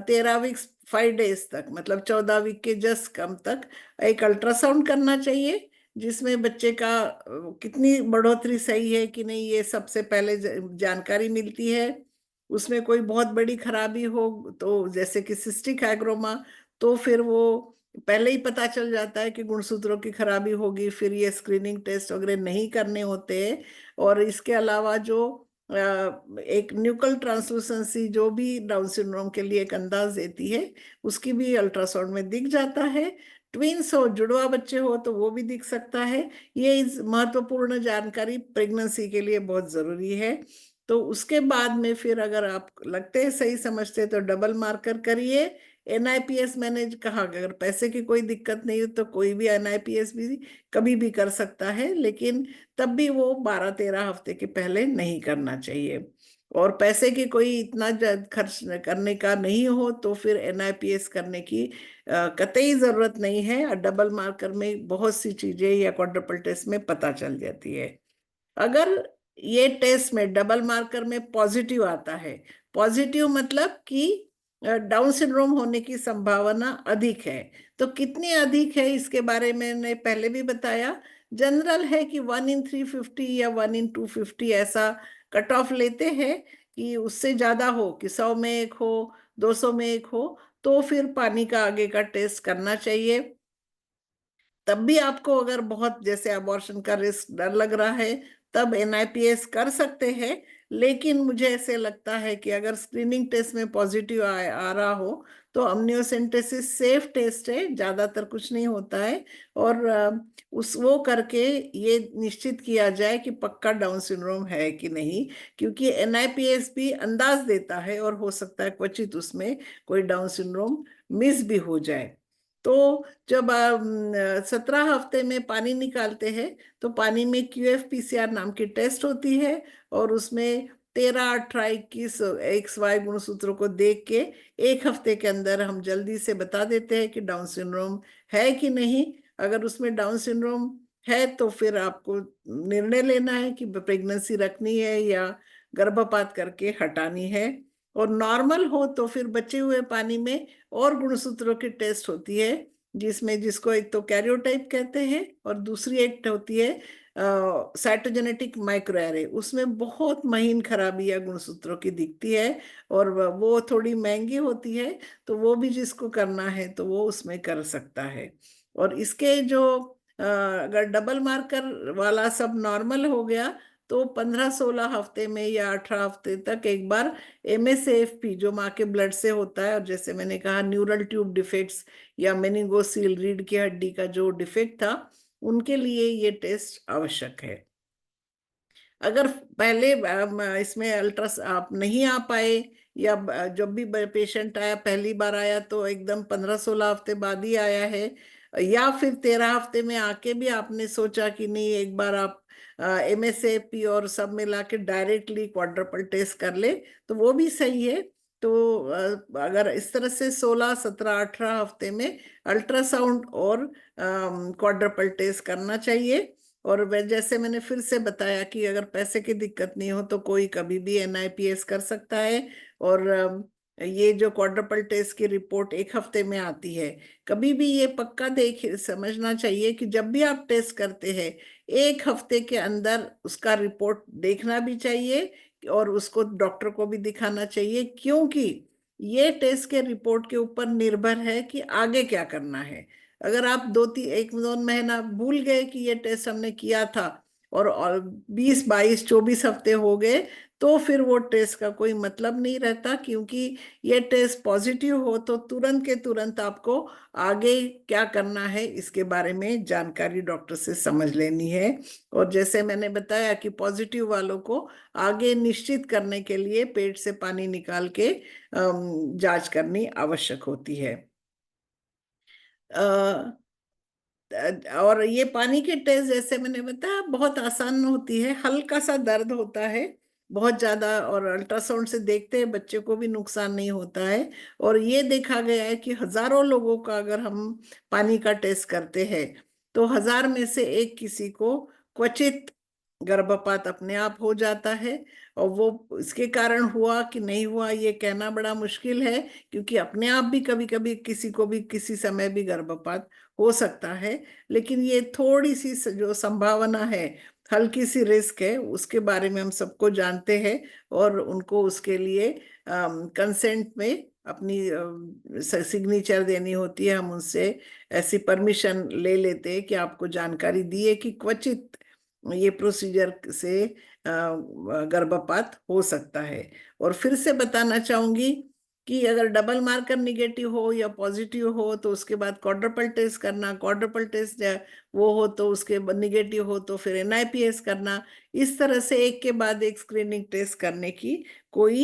13 वीक 5 डेज तक, मतलब 14 वीक के जस्ट कम तक एक अल्ट्रासाउंड करना चाहिए, जिसमें बच्चे का कितनी बढ़ोतरी सही है कि नहीं, ये सबसे पहले जानकारी मिलती है। उसमें कोई बहुत बड़ी खराबी हो, तो जैसे कि सिस्टिक हाइग्रोमा, तो फिर वो पहले ही पता चल जाता है कि गुणसूत्रों की खराबी होगी, फिर ये स्क्रीनिंग टेस्ट वगैरह नहीं करने होते हैं। और इसके अलावा जो एक न्यूकल ट्रांसलूसेंसी जो भी डाउन सिंड्रोम के लिए एक अंदाज देती है, उसकी भी अल्ट्रासाउंड में दिख जाता है। ट्विंस हो, जुड़वा बच्चे हो, तो वो भी दिख सकता है। ये इस महत्वपूर्ण जानकारी प्रेगनेंसी के लिए बहुत जरूरी है। तो उसके बाद में फिर अगर आप लगते हैं सही समझते हैं तो डबल मार्कर करिए। NIPS मैंने कहा कि अगर पैसे की कोई दिक्कत नहीं हो तो कोई भी NIPS भी कभी भी कर सकता है, लेकिन तब भी वो 12-13 हफ्ते के पहले नहीं करना चाहिए। और पैसे की कोई इतना खर्च करने का नहीं हो तो फिर NIPS करने की कतई जरूरत नहीं है। और डबल मार्कर में बहुत सी चीजें या क्वाड्रुपल टेस्ट में पता चल जाती है। अगर ये टेस्ट में डबल मार्कर में पॉजिटिव आता है, पॉजिटिव मतलब कि डाउन सिंड्रोम होने की संभावना अधिक है। तो कितनी अधिक है इसके बारे में मैंने पहले भी बताया। जनरल है कि 1 in 350 या 1 in 250 ऐसा कट ऑफ लेते हैं, कि उससे ज्यादा हो, कि 100 में एक हो, 200 में एक हो, तो फिर पानी का आगे का टेस्ट करना चाहिए। तब भी आपको अगर बहुत जैसे अबॉर्शन का रिस्क डर लग रहा है, तब एनआईपीएस कर सकते हैं। लेकिन मुझे ऐसे लगता है कि अगर स्क्रीनिंग टेस्ट में पॉजिटिव आ रहा हो तो अम्नियोसेंटेसिस सेफ टेस्ट है, ज्यादातर कुछ नहीं होता है। और उस वो करके ये निश्चित किया जाए कि पक्का डाउन सिंड्रोम है कि नहीं, क्योंकि एनआईपीएस भी अंदाज देता है और हो सकता है क्वचित उसमें कोई डाउन सिंड्रोम मिस भी हो जाए। तो जब 17 हफ्ते में पानी निकालते हैं तो पानी में QF-PCR नाम की टेस्ट होती है, और उसमें 13, 18, 21 XY गुणसूत्रों को देख के 1 हफ्ते के अंदर हम जल्दी से बता देते हैं कि डाउन सिंड्रोम है कि नहीं। अगर उसमें डाउन सिंड्रोम है तो फिर आपको निर्णय लेना है कि प्रेगनेंसी रखनी है या गर्भपात करके हटानी है। और नॉर्मल हो तो फिर बचे हुए पानी में और गुणसूत्रों की टेस्ट होती है, जिसमें जिसको एक तो कैरियोटाइप कहते हैं और दूसरी एक होती है साइटोजेनेटिक माइक्रोएरे। उसमें बहुत महीन खराबी या गुणसूत्रों की दिखती है और वो थोड़ी महंगी होती है। तो वो भी जिसको करना है तो वो उसमें कर सकता है। और इसके जो अगर डबल मार्कर वाला सब नॉर्मल हो गया तो 15-16 हफ्ते में या 18 हफ्ते तक एक बार MSAFP जो माँ के ब्लड से होता है, और जैसे मैंने कहा न्यूरल ट्यूब डिफेक्ट्स या मेनिंगोसील रीढ़ की हड्डी का जो डिफेक्ट था, उनके लिए ये टेस्ट आवश्यक है। अगर पहले इसमें अल्ट्रास आप नहीं आ पाए, या जब भी पेशेंट आया पहली बार आया तो एकदम 15-16 हफ्ते बाद ही आया है, या फिर 13 हफ्ते में आके भी आपने सोचा कि नहीं एक बार आप MSAP और सब मिला के डायरेक्टली क्वाड्रपल टेस्ट कर ले, तो वो भी सही है। तो अगर इस तरह से 16, 17, 18 हफ्ते में अल्ट्रासाउंड और क्वाड्रपल टेस्ट करना चाहिए। और जैसे मैंने फिर से बताया कि अगर पैसे की दिक्कत नहीं हो तो कोई कभी भी NIPS कर सकता है। और ये जो क्वाड्रपल टेस्ट की रिपोर्ट 1 हफ्ते में आती है, कभी भी ये पक्का देख समझना चाहिए कि जब भी आप टेस्ट करते हैं 1 हफ्ते के अंदर उसका रिपोर्ट देखना भी चाहिए और उसको डॉक्टर को भी दिखाना चाहिए, क्योंकि ये टेस्ट के रिपोर्ट के ऊपर निर्भर है कि आगे क्या करना है। अगर आप 1-2 महीना भूल गए कि ये टेस्ट हमने किया था और 20, 22, 24 हफ्ते हो गए, तो फिर वो टेस्ट का कोई मतलब नहीं रहता, क्योंकि ये टेस्ट पॉजिटिव हो तो तुरंत के तुरंत आपको आगे क्या करना है इसके बारे में जानकारी डॉक्टर से समझ लेनी है। और जैसे मैंने बताया कि पॉजिटिव वालों को आगे निश्चित करने के लिए पेट से पानी निकाल के जांच करनी आवश्यक होती है। और ये पानी के टेस्ट जैसे मैंने बताया बहुत आसान होती है, हल्का सा दर्द होता है बहुत ज्यादा, और अल्ट्रासाउंड से देखते हैं बच्चे को भी नुकसान नहीं होता है। और ये देखा गया है कि हजारों लोगों का अगर हम पानी का टेस्ट करते हैं तो 1000 में से एक किसी को क्वचित गर्भपात अपने आप हो जाता है। और वो इसके कारण हुआ कि नहीं हुआ ये कहना बड़ा मुश्किल है, क्योंकि अपने आप भी कभी कभी किसी को भी किसी समय भी गर्भपात हो सकता है। लेकिन ये थोड़ी सी जो संभावना है, हल्की सी रिस्क है, उसके बारे में हम सबको जानते हैं। और उनको उसके लिए कंसेंट में अपनी सिग्नेचर देनी होती है, हम उनसे ऐसी परमिशन ले लेते हैं कि आपको जानकारी दिए कि क्वचित ये प्रोसीजर से गर्भपात हो सकता है। और फिर से बताना चाहूंगी कि अगर डबल मार्कर निगेटिव हो या पॉजिटिव हो तो उसके बाद क्वाड्रपल टेस्ट करना, क्वाड्रपल टेस्ट वो हो तो उसके निगेटिव हो तो फिर NIPS करना। इस तरह से एक के बाद एक स्क्रीनिंग टेस्ट करने की कोई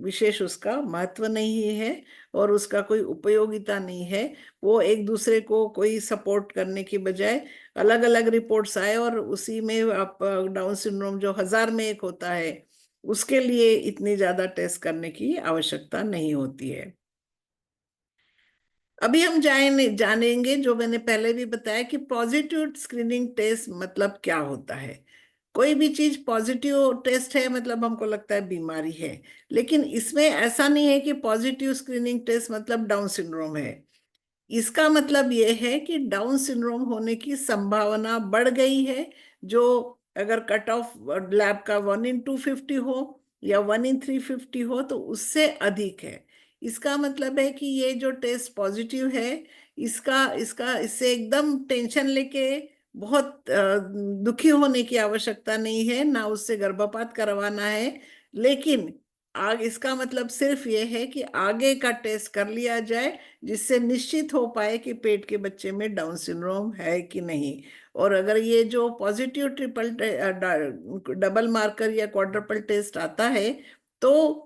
विशेष उसका महत्व नहीं है और उसका कोई उपयोगिता नहीं है। वो एक दूसरे को कोई सपोर्ट करने की बजाय अलग अलग रिपोर्ट्स आए और उसी में आप डाउन सिंड्रोम जो 1000 में एक होता है उसके लिए इतनी ज्यादा टेस्ट करने की आवश्यकता नहीं होती है। अभी हम जानेंगे जो मैंने पहले भी बताया कि पॉजिटिव स्क्रीनिंग टेस्ट मतलब क्या होता है। कोई भी चीज पॉजिटिव टेस्ट है मतलब हमको लगता है बीमारी है, लेकिन इसमें ऐसा नहीं है कि पॉजिटिव स्क्रीनिंग टेस्ट मतलब डाउन सिंड्रोम है। इसका मतलब ये है कि डाउन सिंड्रोम होने की संभावना बढ़ गई है। जो अगर कट ऑफ लैब का 1/250 हो या 1/350 हो तो उससे अधिक है। इसका मतलब है कि ये जो टेस्ट पॉजिटिव है, इसका इसका इससे एकदम टेंशन लेके बहुत दुखी होने की आवश्यकता नहीं है, ना उससे गर्भपात करवाना है। लेकिन आग इसका मतलब सिर्फ ये है कि आगे का टेस्ट कर लिया जाए, जिससे निश्चित हो पाए कि पेट के बच्चे में डाउन सिंड्रोम है कि नहीं। और अगर ये जो पॉजिटिव ट्रिपल डबल मार्कर या क्वाड्रपल टेस्ट आता है, तो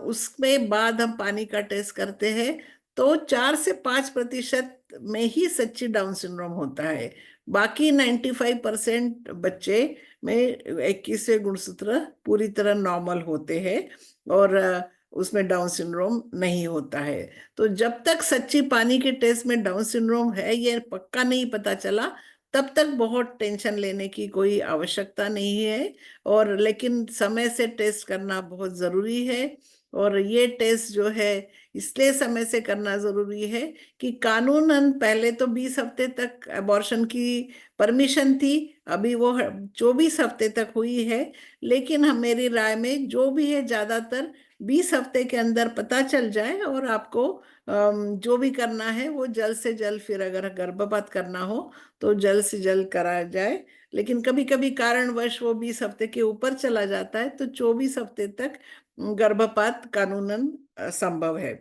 उसमें बाद हम पानी का टेस्ट करते हैं, तो 4 से 5% में ही सच्ची डाउन सिंड्रोम होता है। बाकी 95% बच्चे में 21वें गुणसूत्र पूरी तरह नॉर्मल होते हैं, और उसमें डाउन सिंड्रोम नहीं होता है। तो जब तक सच्ची पानी के टेस्ट में डाउन सिंड्रोम है ये पक्का नहीं पता चला, तब तक बहुत टेंशन लेने की कोई आवश्यकता नहीं है। और लेकिन समय से टेस्ट करना बहुत जरूरी है। और ये टेस्ट जो है इसलिए समय से करना जरूरी है कि कानूनन पहले तो 20 हफ्ते तक अबॉर्शन की परमिशन थी, अभी वो 24 हफ्ते तक हुई है। लेकिन हम मेरी राय में जो भी है ज्यादातर 20 हफ्ते के अंदर पता चल जाए, और आपको जो भी करना है वो जल्द से जल्द, फिर अगर गर्भपात करना हो तो जल्द से जल्द करा जाए। लेकिन कभी कभी कारणवश वो 20 हफ्ते के ऊपर चला जाता है, तो 24 हफ्ते तक गर्भपात कानूनन संभव है।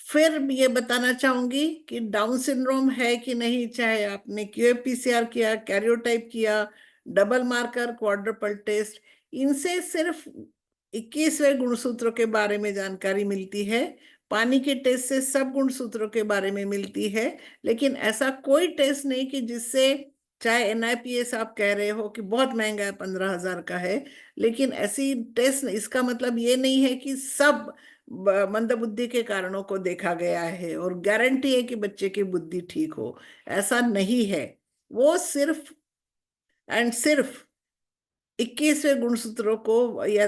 फिर ये बताना चाहूंगी कि डाउन सिंड्रोम है कि नहीं, चाहे आपने क्यूएपीसीआर किया, कैरियोटाइप किया, डबल मार्कर, क्वाड्रपल टेस्ट, इनसे सिर्फ 21वें गुणसूत्रों के बारे में जानकारी मिलती है। पानी के टेस्ट से सब गुणसूत्रों के बारे में मिलती है। लेकिन ऐसा कोई टेस्ट नहीं कि जिससे, चाहे एनआईपीएस आप कह रहे हो कि बहुत महंगा है, 15,000 का है, लेकिन ऐसी टेस्ट, इसका मतलब ये नहीं है कि सब मंदबुद्धि के कारणों को देखा गया है और गारंटी है कि बच्चे की बुद्धि ठीक हो। ऐसा नहीं है। वो सिर्फ एंड सिर्फ 21वें गुणसूत्रों को, या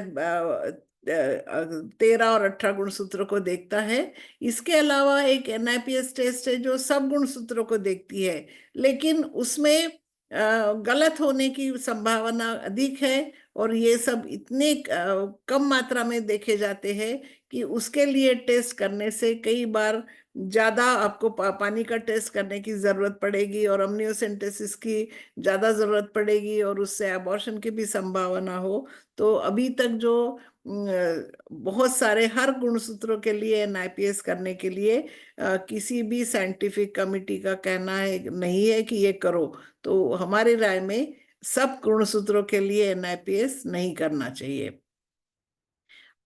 13 और 18 गुणसूत्रों को देखता है। इसके अलावा एक एनआईपीएस टेस्ट है जो सब गुणसूत्रों को देखती है, लेकिन उसमें गलत होने की संभावना अधिक है। और ये सब इतने कम मात्रा में देखे जाते हैं कि उसके लिए टेस्ट करने से कई बार ज्यादा आपको पानी का टेस्ट करने की जरूरत पड़ेगी, और अम्नियोसेंटेसिस की ज्यादा जरूरत पड़ेगी, और उससे अबॉर्शन की भी संभावना हो। तो अभी तक जो बहुत सारे हर गुणसूत्रों के लिए एनआईपीएस करने के लिए किसी भी साइंटिफिक कमिटी का कहना है नहीं है कि ये करो। तो हमारी राय में सब गुणसूत्रों के लिए एनआईपीएस नहीं करना चाहिए।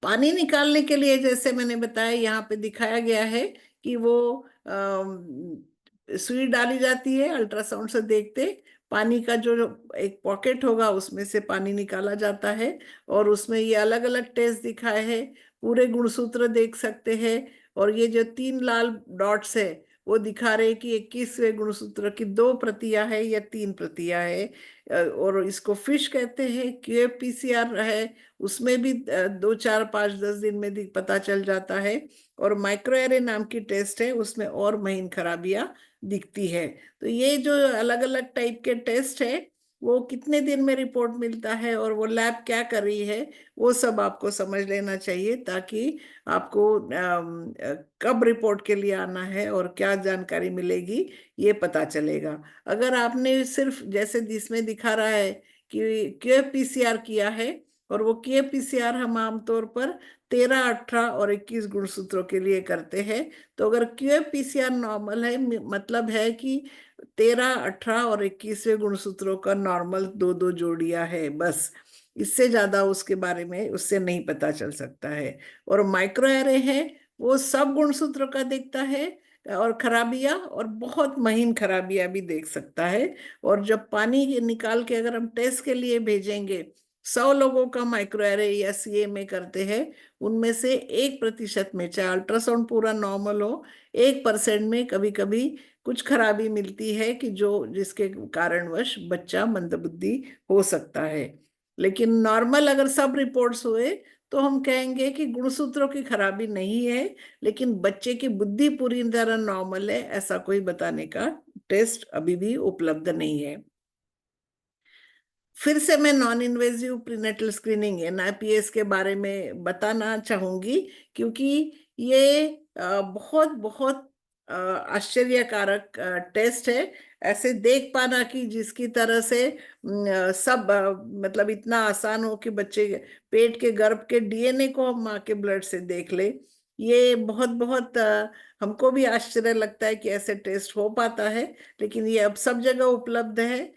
पानी निकालने के लिए जैसे मैंने बताया, यहाँ पे दिखाया गया है कि वो सुई डाली जाती है, अल्ट्रासाउंड से देखते पानी का जो एक पॉकेट होगा उसमें से पानी निकाला जाता है। और उसमें ये अलग अलग टेस्ट दिखाए हैं, पूरे गुणसूत्र देख सकते हैं। और ये जो 3 लाल डॉट्स है वो दिखा रहे हैं कि 21वें गुणसूत्र की 2 प्रतियां है या 3 प्रतियां है। और इसको फिश कहते हैं। क्यूएपीसीआर है, उसमें भी 2, 4, 5, 10 दिन में पता चल जाता है। और माइक्रोएरे नाम की टेस्ट है, उसमें और महीन खराबियां दिखती है। तो ये जो अलग अलग टाइप के टेस्ट है, वो कितने दिन में रिपोर्ट मिलता है और वो लैब क्या कर रही है, वो सब आपको समझ लेना चाहिए, ताकि आपको कब रिपोर्ट के लिए आना है और क्या जानकारी मिलेगी ये पता चलेगा। अगर आपने सिर्फ जैसे जिसमें दिखा रहा है कि क्यूएपीसीआर किया है, और वो क्यूएपीसीआर हम आमतौर पर 13, 18 और 21 गुणसूत्रों के लिए करते हैं। तो अगर क्यूएपीसीआर नॉर्मल है, मतलब है कि 13, 18 और 21वें गुणसूत्रों का नॉर्मल दो दो जोड़ियां है बस। इससे ज्यादा उसके बारे में उससे नहीं पता चल सकता है। और माइक्रो एरे है, वो सब गुणसूत्रों का देखता है, और खराबियां और बहुत महीन खराबियां भी देख सकता है। और जब पानी निकाल के अगर हम टेस्ट के लिए भेजेंगे, 100 लोगों का माइक्रो एरे या सीएमए करते हैं, उनमें से 1% में, चाहे अल्ट्रासाउंड पूरा नॉर्मल हो, 1% में कभी कभी कुछ खराबी मिलती है कि जो जिसके कारणवश बच्चा मंदबुद्धि हो सकता है। लेकिन नॉर्मल अगर सब रिपोर्ट्स हुए, तो हम कहेंगे कि गुणसूत्रों की खराबी नहीं है, लेकिन बच्चे की बुद्धि पूरी तरह नॉर्मल है, ऐसा कोई बताने का टेस्ट अभी भी उपलब्ध नहीं है। फिर से मैं non invasive prenatal screening NIPS के बारे में बताना चाहूंगी, क्योंकि ये बहुत बहुत आश्चर्यकारक टेस्ट है। ऐसे देख पाना कि जिसकी तरह से सब मतलब इतना आसान हो कि बच्चे पेट के गर्भ के DNA को हम माँ के ब्लड से देख ले। ये बहुत बहुत हमको भी आश्चर्य लगता है कि ऐसे टेस्ट हो पाता है। लेकिन ये अब सब जगह उपलब्ध है,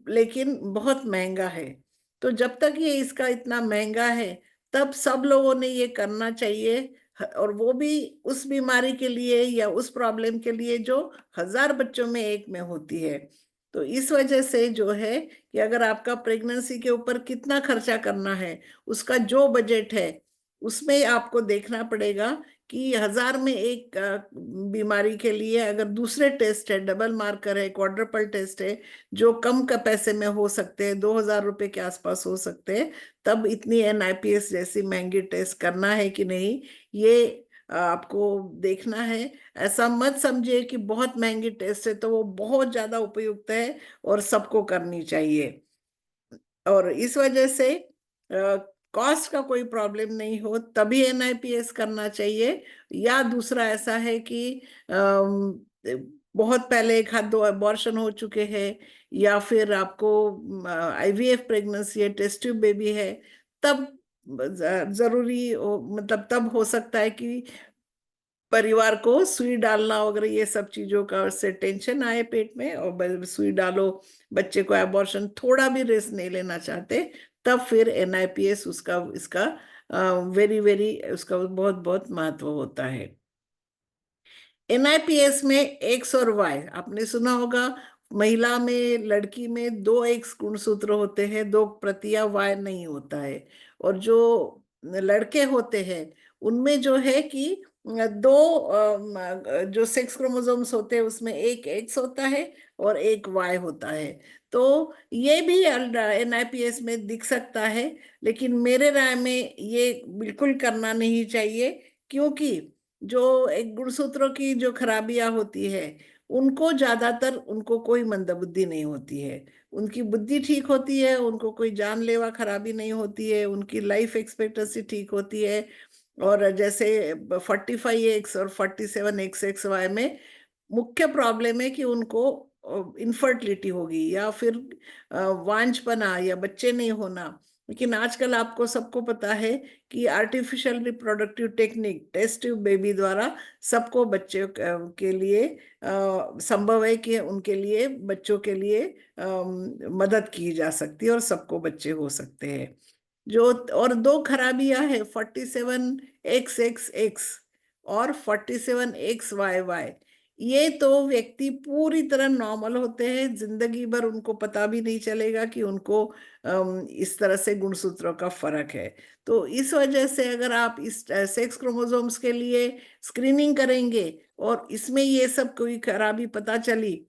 लेकिन बहुत महंगा है। तो जब तक ये इसका इतना महंगा है, तब सब लोगों ने ये करना चाहिए। और वो भी उस बीमारी के लिए या उस प्रॉब्लम के लिए जो 1000 बच्चों में एक में होती है। तो इस वजह से जो है कि अगर आपका प्रेगनेंसी के ऊपर कितना खर्चा करना है, उसका जो बजट है उसमें आपको देखना पड़ेगा कि 1000 में एक बीमारी के लिए अगर दूसरे टेस्ट है, डबल मार्कर है, क्वाड्रपल टेस्ट है, जो कम का पैसे में हो सकते हैं, 2000 रुपए के आसपास हो सकते हैं, तब इतनी NIPS जैसी महंगी टेस्ट करना है कि नहीं, ये आपको देखना है। ऐसा मत समझिए कि बहुत महंगी टेस्ट है तो वो बहुत ज्यादा उपयुक्त है और सबको करनी चाहिए। और इस वजह से कॉस्ट का कोई प्रॉब्लम नहीं हो तभी NIPS करना चाहिए। या दूसरा ऐसा है कि बहुत पहले एक हाथ दो अबॉर्शन हो चुके हैं, या फिर आपको IVF प्रेगनेंसी है, टेस्ट ट्यूब बेबी है, तब जरूरी मतलब तब हो सकता है कि परिवार को सुई डालना वगैरह ये सब चीजों का से टेंशन आए पेट में, और सुई डालो, बच्चे को एबॉर्शन, थोड़ा भी रिस्क नहीं लेना चाहते, तब फिर NIPS उसका इसका वेरी वेरी उसका बहुत बहुत महत्व होता है। NIPS में एक्स और वाई आपने सुना होगा। महिला में, लड़की में दो एक्स गुणसूत्र होते हैं, दो प्रतियां वाई नहीं होता है। और जो लड़के होते हैं उनमें जो है कि दो जो सेक्स क्रोमोसोम्स होते हैं उसमें एक एक्स होता है और एक वाई होता है। तो ये भी NIPS में दिख सकता है, लेकिन मेरे राय में ये बिल्कुल करना नहीं चाहिए। क्योंकि जो एक गुणसूत्रों की जो खराबियां होती है, उनको ज्यादातर उनको कोई मंदबुद्धि नहीं होती है। उनकी बुद्धि ठीक होती है, उनको कोई जानलेवा खराबी नहीं होती है, उनकी लाइफ एक्सपेक्टेंसी ठीक होती है। और जैसे 45X और 47XXY में मुख्य प्रॉब्लम है कि उनको इनफर्टिलिटी होगी, या फिर वांझपना या बच्चे नहीं होना। लेकिन आजकल आपको सबको पता है कि artificial reproductive technique, test tube baby द्वारा सबको बच्चे के लिए संभव है कि उनके लिए, बच्चों के लिए मदद की जा सकती है और सबको बच्चे हो सकते हैं। जो और दो खराबियां है, 47XXX और 47XYY, ये तो व्यक्ति पूरी तरह नॉर्मल होते हैं, जिंदगी भर उनको पता भी नहीं चलेगा कि उनको इस तरह से गुणसूत्रों का फर्क है। तो इस वजह से अगर आप इस सेक्स क्रोमोसोम्स के लिए स्क्रीनिंग करेंगे और इसमें ये सब कोई खराबी पता चली,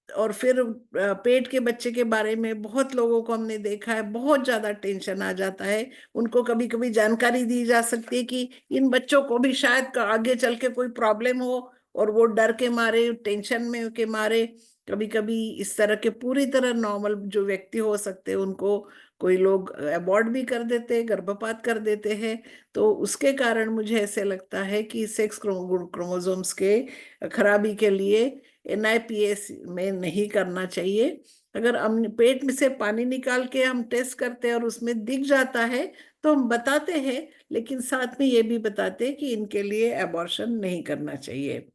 और फिर पेट के बच्चे के बारे में बहुत लोगों को हमने देखा है, बहुत ज्यादा टेंशन आ जाता है। उनको कभी कभी जानकारी दी जा सकती है कि इन बच्चों को भी शायद आगे चल के कोई प्रॉब्लम हो, और वो डर के मारे, टेंशन में के मारे कभी कभी इस तरह के पूरी तरह नॉर्मल जो व्यक्ति हो सकते हैं उनको कोई लोग अबॉर्ट भी कर देते हैं, गर्भपात कर देते हैं। तो उसके कारण मुझे ऐसे लगता है कि सेक्स क्रोमोसोम्स के खराबी के लिए NIPS में नहीं करना चाहिए। अगर हम पेट में से पानी निकाल के हम टेस्ट करते हैं और उसमें दिख जाता है तो हम बताते हैं, लेकिन साथ में ये भी बताते हैं कि इनके लिए अबॉर्शन नहीं करना चाहिए।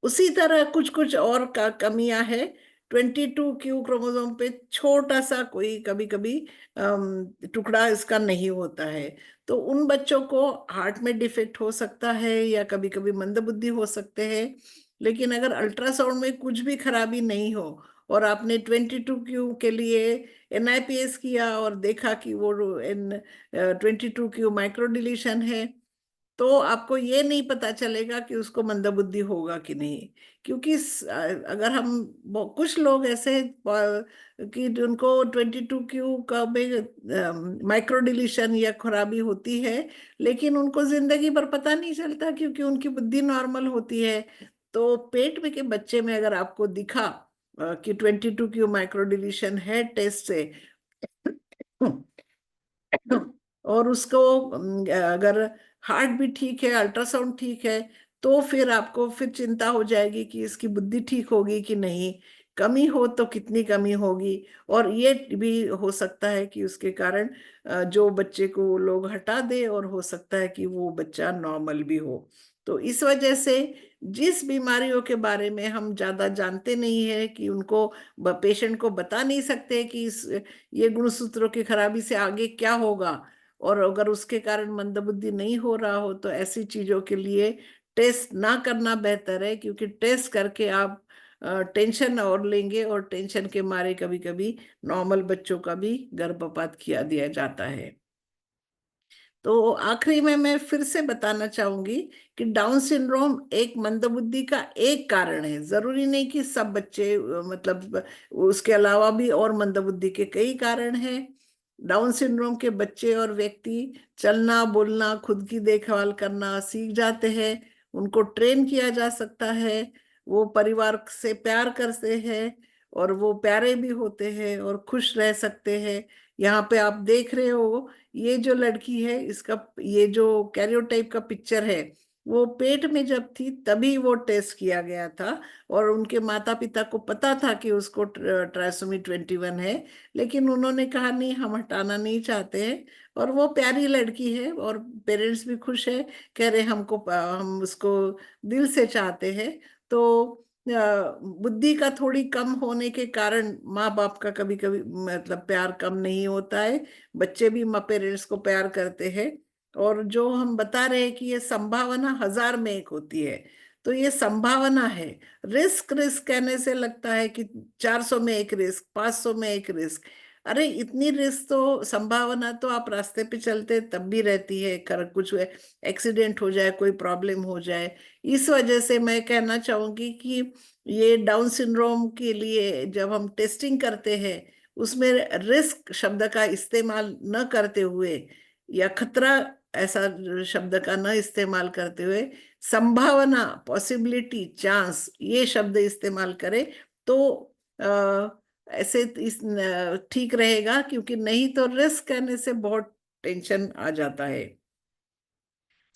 उसी तरह कुछ कुछ और का कमियां है। 22q क्रोमोसोम पे छोटा सा कोई कभी कभी टुकड़ा इसका नहीं होता है। तो उन बच्चों को हार्ट में डिफेक्ट हो सकता है या कभी कभी मंदबुद्धि हो सकते हैं। लेकिन अगर अल्ट्रासाउंड में कुछ भी खराबी नहीं हो और आपने 22q के लिए NIPS किया और देखा कि वो 22q माइक्रो डिलीशन है, तो आपको ये नहीं पता चलेगा कि उसको मंदबुद्धि होगा कि नहीं। क्योंकि अगर हम कुछ लोग ऐसे हैं, कि उनको 22q का माइक्रो डिलीशन या खराबी होती है, लेकिन उनको जिंदगी भर पता नहीं चलता क्योंकि उनकी बुद्धि नॉर्मल होती है। तो पेट में के बच्चे में अगर आपको दिखा कि 22q माइक्रो डिलीशन है टेस्ट से, और उसको अगर हार्ट भी ठीक है, अल्ट्रासाउंड ठीक है, तो फिर आपको फिर चिंता हो जाएगी कि इसकी बुद्धि ठीक होगी कि नहीं, कमी हो तो कितनी कमी होगी। और ये भी हो सकता है कि उसके कारण जो बच्चे को वो लोग हटा दे, और हो सकता है कि वो बच्चा नॉर्मल भी हो। तो इस वजह से जिस बीमारियों के बारे में हम ज्यादा जानते नहीं है, कि उनको पेशेंट को बता नहीं सकते कि ये गुणसूत्रों की खराबी से आगे क्या होगा, और अगर उसके कारण मंदबुद्धि नहीं हो रहा हो, तो ऐसी चीजों के लिए टेस्ट ना करना बेहतर है, क्योंकि टेस्ट करके आप टेंशन और लेंगे, और टेंशन के मारे कभी कभी नॉर्मल बच्चों का भी गर्भपात किया दिया जाता है। तो आखिरी में मैं फिर से बताना चाहूंगी कि डाउन सिंड्रोम एक मंदबुद्धि का एक कारण है, जरूरी नहीं कि सब बच्चे मतलब उसके अलावा भी और मंदबुद्धि के कई कारण हैं। डाउन सिंड्रोम के बच्चे और व्यक्ति चलना, बोलना, खुद की देखभाल करना सीख जाते हैं, उनको ट्रेन किया जा सकता है, वो परिवार से प्यार करते हैं, और वो प्यारे भी होते हैं और खुश रह सकते हैं। यहाँ पे आप देख रहे हो, ये जो लड़की है, इसका ये जो कैरियोटाइप का पिक्चर है, वो पेट में जब थी तभी वो टेस्ट किया गया था, और उनके माता पिता को पता था कि उसको ट्राइसोमी 21 है, लेकिन उन्होंने कहा नहीं, हम हटाना नहीं चाहते हैं। और वो प्यारी लड़की है, और पेरेंट्स भी खुश है, कह रहे हमको हम उसको दिल से चाहते हैं। तो बुद्धि का थोड़ी कम होने के कारण माँ बाप का कभी कभी मतलब प्यार कम नहीं होता है, बच्चे भी माँ पेरेंट्स को प्यार करते हैं। और जो हम बता रहे हैं कि ये संभावना 1000 में एक होती है, तो ये संभावना है। रिस्क रिस्क कहने से लगता है कि 400 में एक रिस्क, 500 में एक रिस्क। अरे इतनी रिस्क तो, संभावना तो आप रास्ते पे चलते तब भी रहती है, कर कुछ एक्सीडेंट हो जाए, कोई प्रॉब्लम हो जाए। इस वजह से मैं कहना चाहूंगी कि ये डाउन सिंड्रोम के लिए जब हम टेस्टिंग करते हैं, उसमें रिस्क शब्द का इस्तेमाल न करते हुए, या खतरा ऐसा शब्द का न इस्तेमाल करते हुए, संभावना, पॉसिबिलिटी, चांस, ये शब्द इस्तेमाल करें, तो ऐसे इस ठीक रहेगा, क्योंकि नहीं तो रिस्क कहने से बहुत टेंशन आ जाता है।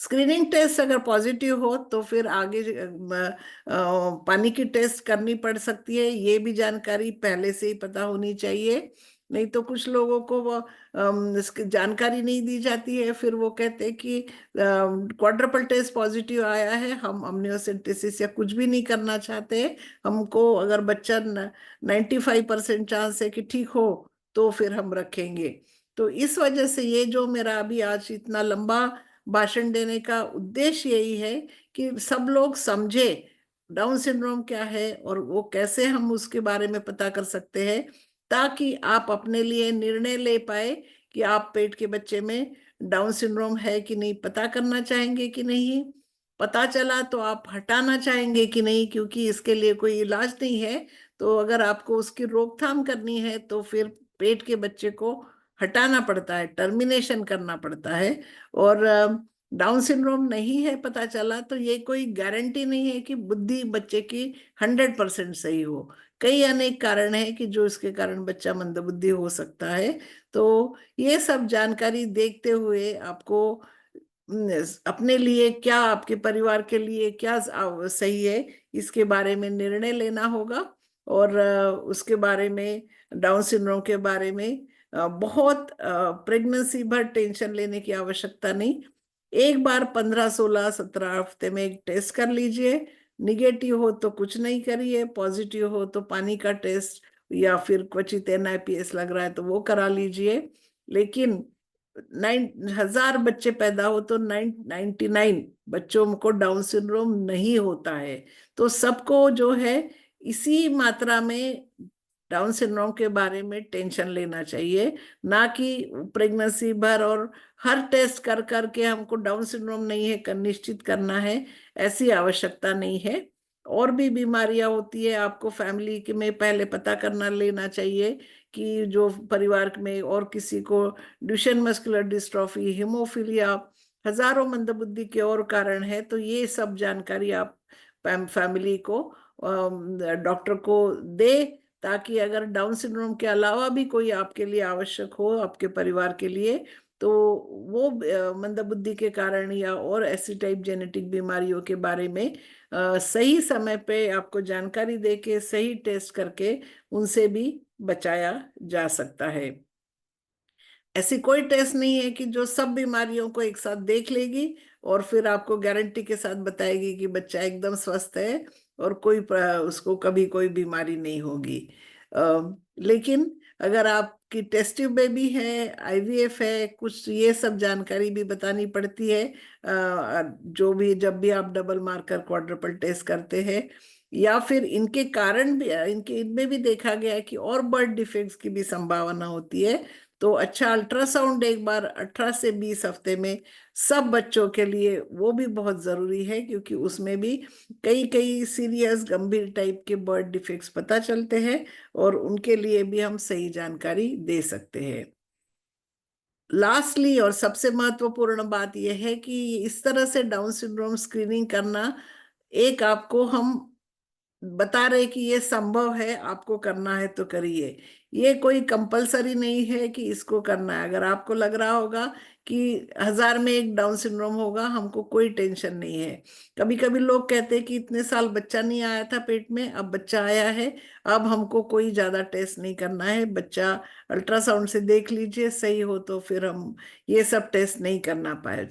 स्क्रीनिंग टेस्ट अगर पॉजिटिव हो तो फिर आगे पानी की टेस्ट करनी पड़ सकती है, ये भी जानकारी पहले से ही पता होनी चाहिए। नहीं तो कुछ लोगों को वो इसकी जानकारी नहीं दी जाती है, फिर वो कहते हैं कि क्वाड्रपल टेस्ट पॉजिटिव आया है, हम अम्नियोसेंटेसिस या कुछ भी नहीं करना चाहते, हमको अगर बच्चा 95% चांस है कि ठीक हो, तो फिर हम रखेंगे। तो इस वजह से ये जो मेरा अभी आज इतना लंबा भाषण देने का उद्देश्य यही है कि सब लोग समझे डाउन सिंड्रोम क्या है, और वो कैसे हम उसके बारे में पता कर सकते हैं, ताकि आप अपने लिए निर्णय ले पाए कि आप पेट के बच्चे में डाउन सिंड्रोम है कि नहीं, पता करना चाहेंगे कि नहीं, पता चला तो आप हटाना चाहेंगे कि नहीं, क्योंकि इसके लिए कोई इलाज नहीं है। तो अगर आपको उसकी रोकथाम करनी है, तो फिर पेट के बच्चे को हटाना पड़ता है, टर्मिनेशन करना पड़ता है। और डाउन सिंड्रोम नहीं है पता चला, तो ये कोई गारंटी नहीं है कि बुद्धि बच्चे की 100% सही हो। कई अनेक कारण है कि जो इसके कारण बच्चा मंदबुद्धि हो सकता है। तो ये सब जानकारी देखते हुए आपको अपने लिए क्या, आपके परिवार के लिए क्या सही है, इसके बारे में निर्णय लेना होगा। और उसके बारे में, डाउन सिंड्रोम के बारे में बहुत प्रेगनेंसी भर टेंशन लेने की आवश्यकता नहीं। एक बार 15, 16, 17 हफ्ते में एक टेस्ट कर लीजिए, निगेटिव हो तो कुछ नहीं करिए, पॉजिटिव हो तो पानी का टेस्ट, या फिर क्वचित NIPS लग रहा है तो वो करा लीजिए। लेकिन 9,000 बच्चे पैदा हो तो 99 बच्चों को डाउन सिंड्रोम नहीं होता है। तो सबको जो है इसी मात्रा में डाउन सिंड्रोम के बारे में टेंशन लेना चाहिए, ना कि प्रेगनेंसी भर और हर टेस्ट कर करके हमको डाउन सिंड्रोम नहीं है कर निश्चित करना है, ऐसी आवश्यकता नहीं है। और भी बीमारियां होती है, आपको फैमिली के में पहले पता करना लेना चाहिए कि जो परिवार में और किसी को ड्यूशेन मस्कुलर डिस्ट्रॉफी, हिमोफीलिया, हजारों मंदबुद्धि के और कारण है, तो ये सब जानकारी आप फैमिली को डॉक्टर को दे, ताकि अगर डाउन सिंड्रोम के अलावा भी कोई आपके लिए आवश्यक हो आपके परिवार के लिए, तो वो मंदबुद्धि के कारण या और ऐसी टाइप जेनेटिक बीमारियों के बारे में सही समय पे आपको जानकारी देके सही टेस्ट करके उनसे भी बचाया जा सकता है। ऐसी कोई टेस्ट नहीं है कि जो सब बीमारियों को एक साथ देख लेगी और फिर आपको गारंटी के साथ बताएगी कि बच्चा एकदम स्वस्थ है और उसको कभी कोई बीमारी नहीं होगी। लेकिन अगर आपकी टेस्ट ट्यूब बेबी है, आईवीएफ है, कुछ ये सब जानकारी भी बतानी पड़ती है। जो भी जब भी आप डबल मार्कर क्वाड्रुपल टेस्ट करते हैं, या फिर इनके कारण भी इनके इनमें भी देखा गया है कि और बर्थ डिफेक्ट्स की भी संभावना होती है। तो अच्छा अल्ट्रासाउंड एक बार 18 से 20 हफ्ते में सब बच्चों के लिए वो भी बहुत जरूरी है, क्योंकि उसमें भी कई कई सीरियस गंभीर टाइप के बर्थ डिफेक्ट्स पता चलते हैं और उनके लिए भी हम सही जानकारी दे सकते हैं। लास्टली और सबसे महत्वपूर्ण बात यह है कि इस तरह से डाउन सिंड्रोम स्क्रीनिंग करना, एक आपको हम बता रहे कि ये संभव है, आपको करना है तो करिए। ये कोई कंपलसरी नहीं है कि इसको करना है। अगर आपको लग रहा होगा कि 1000 में एक डाउन सिंड्रोम होगा, हमको कोई टेंशन नहीं है। कभी कभी लोग कहते हैं कि इतने साल बच्चा नहीं आया था पेट में, अब बच्चा आया है, अब हमको कोई ज्यादा टेस्ट नहीं करना है, बच्चा अल्ट्रासाउंड से देख लीजिए, सही हो तो फिर हम ये सब टेस्ट नहीं करना पाए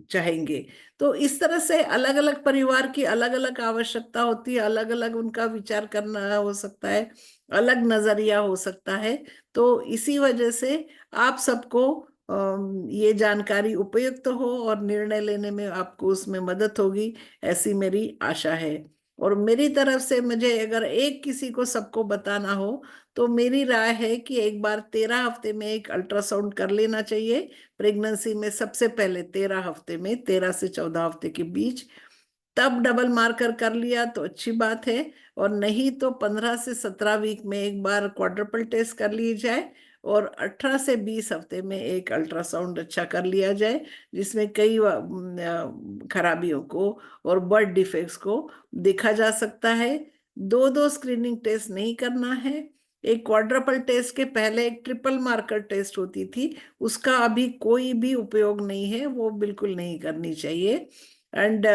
चाहेंगे। तो इस तरह से अलग अलग परिवार की अलग अलग आवश्यकता होती है, अलग अलग उनका विचार करना हो सकता है, अलग नजरिया हो सकता है। तो इसी वजह से आप सबको ये जानकारी उपयुक्त हो और निर्णय लेने में आपको उसमें मदद होगी, ऐसी मेरी आशा है। और मेरी तरफ से मुझे अगर एक किसी को सबको बताना हो, तो मेरी राय है कि एक बार 13 हफ्ते में एक अल्ट्रासाउंड कर लेना चाहिए। प्रेगनेंसी में सबसे पहले 13 हफ्ते में, 13 से 14 हफ्ते के बीच, तब डबल मार्कर कर लिया तो अच्छी बात है। और नहीं तो 15 से 17 वीक में एक बार क्वाड्रुपल टेस्ट कर ली जाए और 18 से 20 हफ्ते में एक अल्ट्रासाउंड अच्छा कर लिया जाए, जिसमें कई खराबियों को और बर्थ डिफेक्ट्स को देखा जा सकता है। दो दो स्क्रीनिंग टेस्ट नहीं करना है। एक क्वाड्रुपल टेस्ट के पहले एक ट्रिपल मार्कर टेस्ट होती थी, उसका अभी कोई भी उपयोग नहीं है, वो बिल्कुल नहीं करनी चाहिए। एंड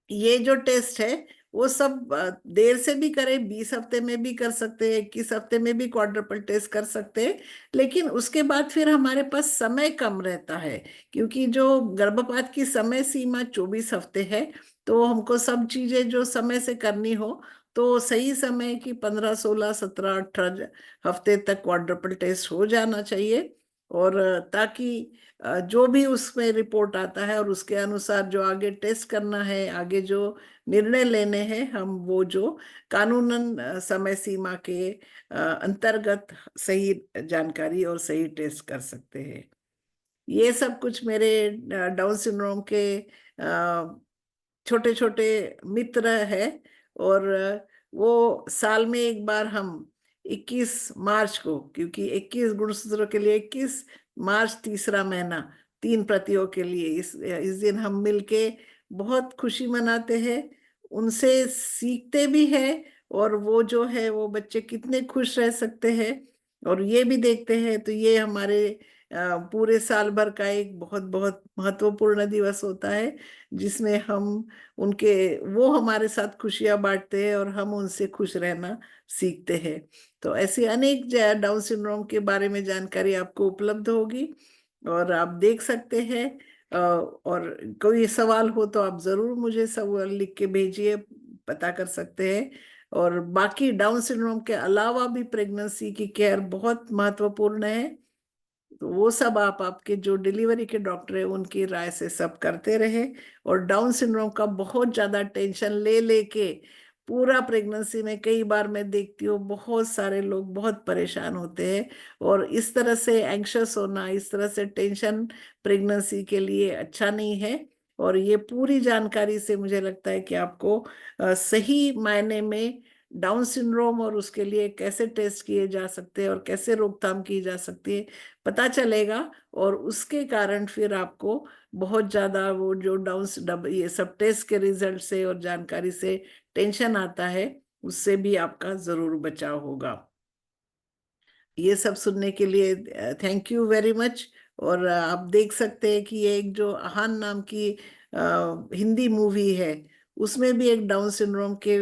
ये जो टेस्ट है वो सब देर से भी करें, 20 हफ्ते में भी कर सकते हैं, 21 हफ्ते में भी क्वाड्रुपल टेस्ट कर सकते हैं। लेकिन उसके बाद फिर हमारे पास समय कम रहता है, क्योंकि जो गर्भपात की समय सीमा 24 हफ्ते है, तो हमको सब चीजें जो समय से करनी हो, तो सही समय की 15 16 17 18 हफ्ते तक क्वाड्रुपल टेस्ट हो जाना चाहिए। और ताकि जो भी उसमें रिपोर्ट आता है और उसके अनुसार जो आगे टेस्ट करना है, आगे जो निर्णय लेने हैं, हम वो जो कानूनन समय सीमा के अंतर्गत सही जानकारी और सही टेस्ट कर सकते हैं। ये सब कुछ मेरे डाउन सिंड्रोम के छोटे छोटे मित्र है। और वो साल में एक बार हम 21 मार्च को, क्योंकि 21 गुणसूत्रों के लिए 21 मार्च तीसरा महीना, 3 प्रतियों के लिए इस दिन हम मिलके बहुत खुशी मनाते हैं, उनसे सीखते भी हैं। और वो जो है वो बच्चे कितने खुश रह सकते हैं और ये भी देखते हैं। तो ये हमारे पूरे साल भर का एक बहुत बहुत महत्वपूर्ण दिवस होता है, जिसमें हम उनके वो हमारे साथ खुशियां बांटते हैं और हम उनसे खुश रहना सीखते हैं। तो ऐसी अनेक डाउन सिंड्रोम के बारे में जानकारी आपको उपलब्ध होगी और आप देख सकते हैं। और कोई सवाल हो तो आप जरूर मुझे सवाल लिख के भेजिए, पता कर सकते हैं। और बाकी डाउन सिंड्रोम के अलावा भी प्रेगनेंसी की केयर बहुत महत्वपूर्ण है, तो वो सब आप आपके जो डिलीवरी के डॉक्टर है उनकी राय से सब करते रहे। और डाउन सिंड्रोम का बहुत ज्यादा टेंशन ले लेके पूरा प्रेगनेंसी में, कई बार मैं देखती हूँ बहुत सारे लोग बहुत परेशान होते हैं। और इस तरह से एंग्शियस होना, इस तरह से टेंशन प्रेगनेंसी के लिए अच्छा नहीं है। और ये पूरी जानकारी से मुझे लगता है कि आपको सही मायने में डाउन सिंड्रोम और उसके लिए कैसे टेस्ट किए जा सकते हैं और कैसे रोकथाम की जा सकती है पता चलेगा। और उसके कारण फिर आपको बहुत ज्यादा वो जो ये सब टेस्ट के रिजल्ट से और जानकारी से टेंशन आता है, उससे भी आपका जरूर बचाव होगा। ये सब सुनने के लिए थैंक यू वेरी मच। और आप देख सकते हैं कि ये एक जो आहान नाम की हिंदी मूवी है, उसमें भी एक डाउन सिंड्रोम के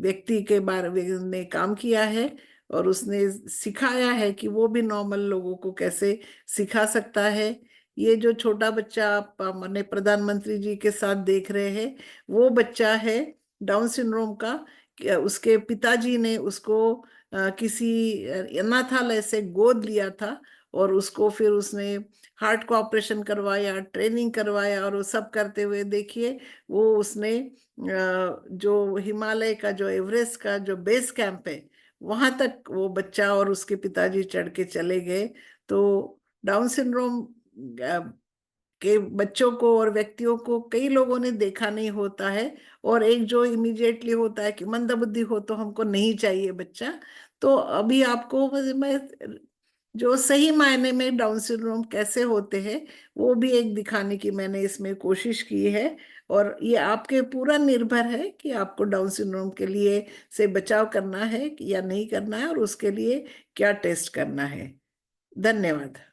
व्यक्ति के बारे में काम किया है, और उसने सिखाया है कि वो भी नॉर्मल लोगों को कैसे सिखा सकता है। ये जो छोटा बच्चा आप माननीय प्रधानमंत्री जी के साथ देख रहे हैं, वो बच्चा है डाउन सिंड्रोम का। उसके पिताजी ने उसको किसी अनाथालय से गोद लिया था, और उसको फिर उसने हार्ट का ऑपरेशन करवाया, ट्रेनिंग करवाया, और वो सब करते हुए देखिए वो उसने जो हिमालय का जो एवरेस्ट का जो बेस कैंप है, वहां तक वो बच्चा और उसके पिताजी चढ़ के चले गए। तो डाउन सिंड्रोम के बच्चों को और व्यक्तियों को कई लोगों ने देखा नहीं होता है, और एक जो इमीडिएटली होता है कि मंदबुद्धि हो तो हमको नहीं चाहिए बच्चा। तो अभी आपको मैं जो सही मायने में डाउन सिंड्रोम कैसे होते हैं वो भी एक दिखाने की मैंने इसमें कोशिश की है। और ये आपके पूरा निर्भर है कि आपको डाउन सिंड्रोम के लिए से बचाव करना है या नहीं करना है, और उसके लिए क्या टेस्ट करना है। धन्यवाद।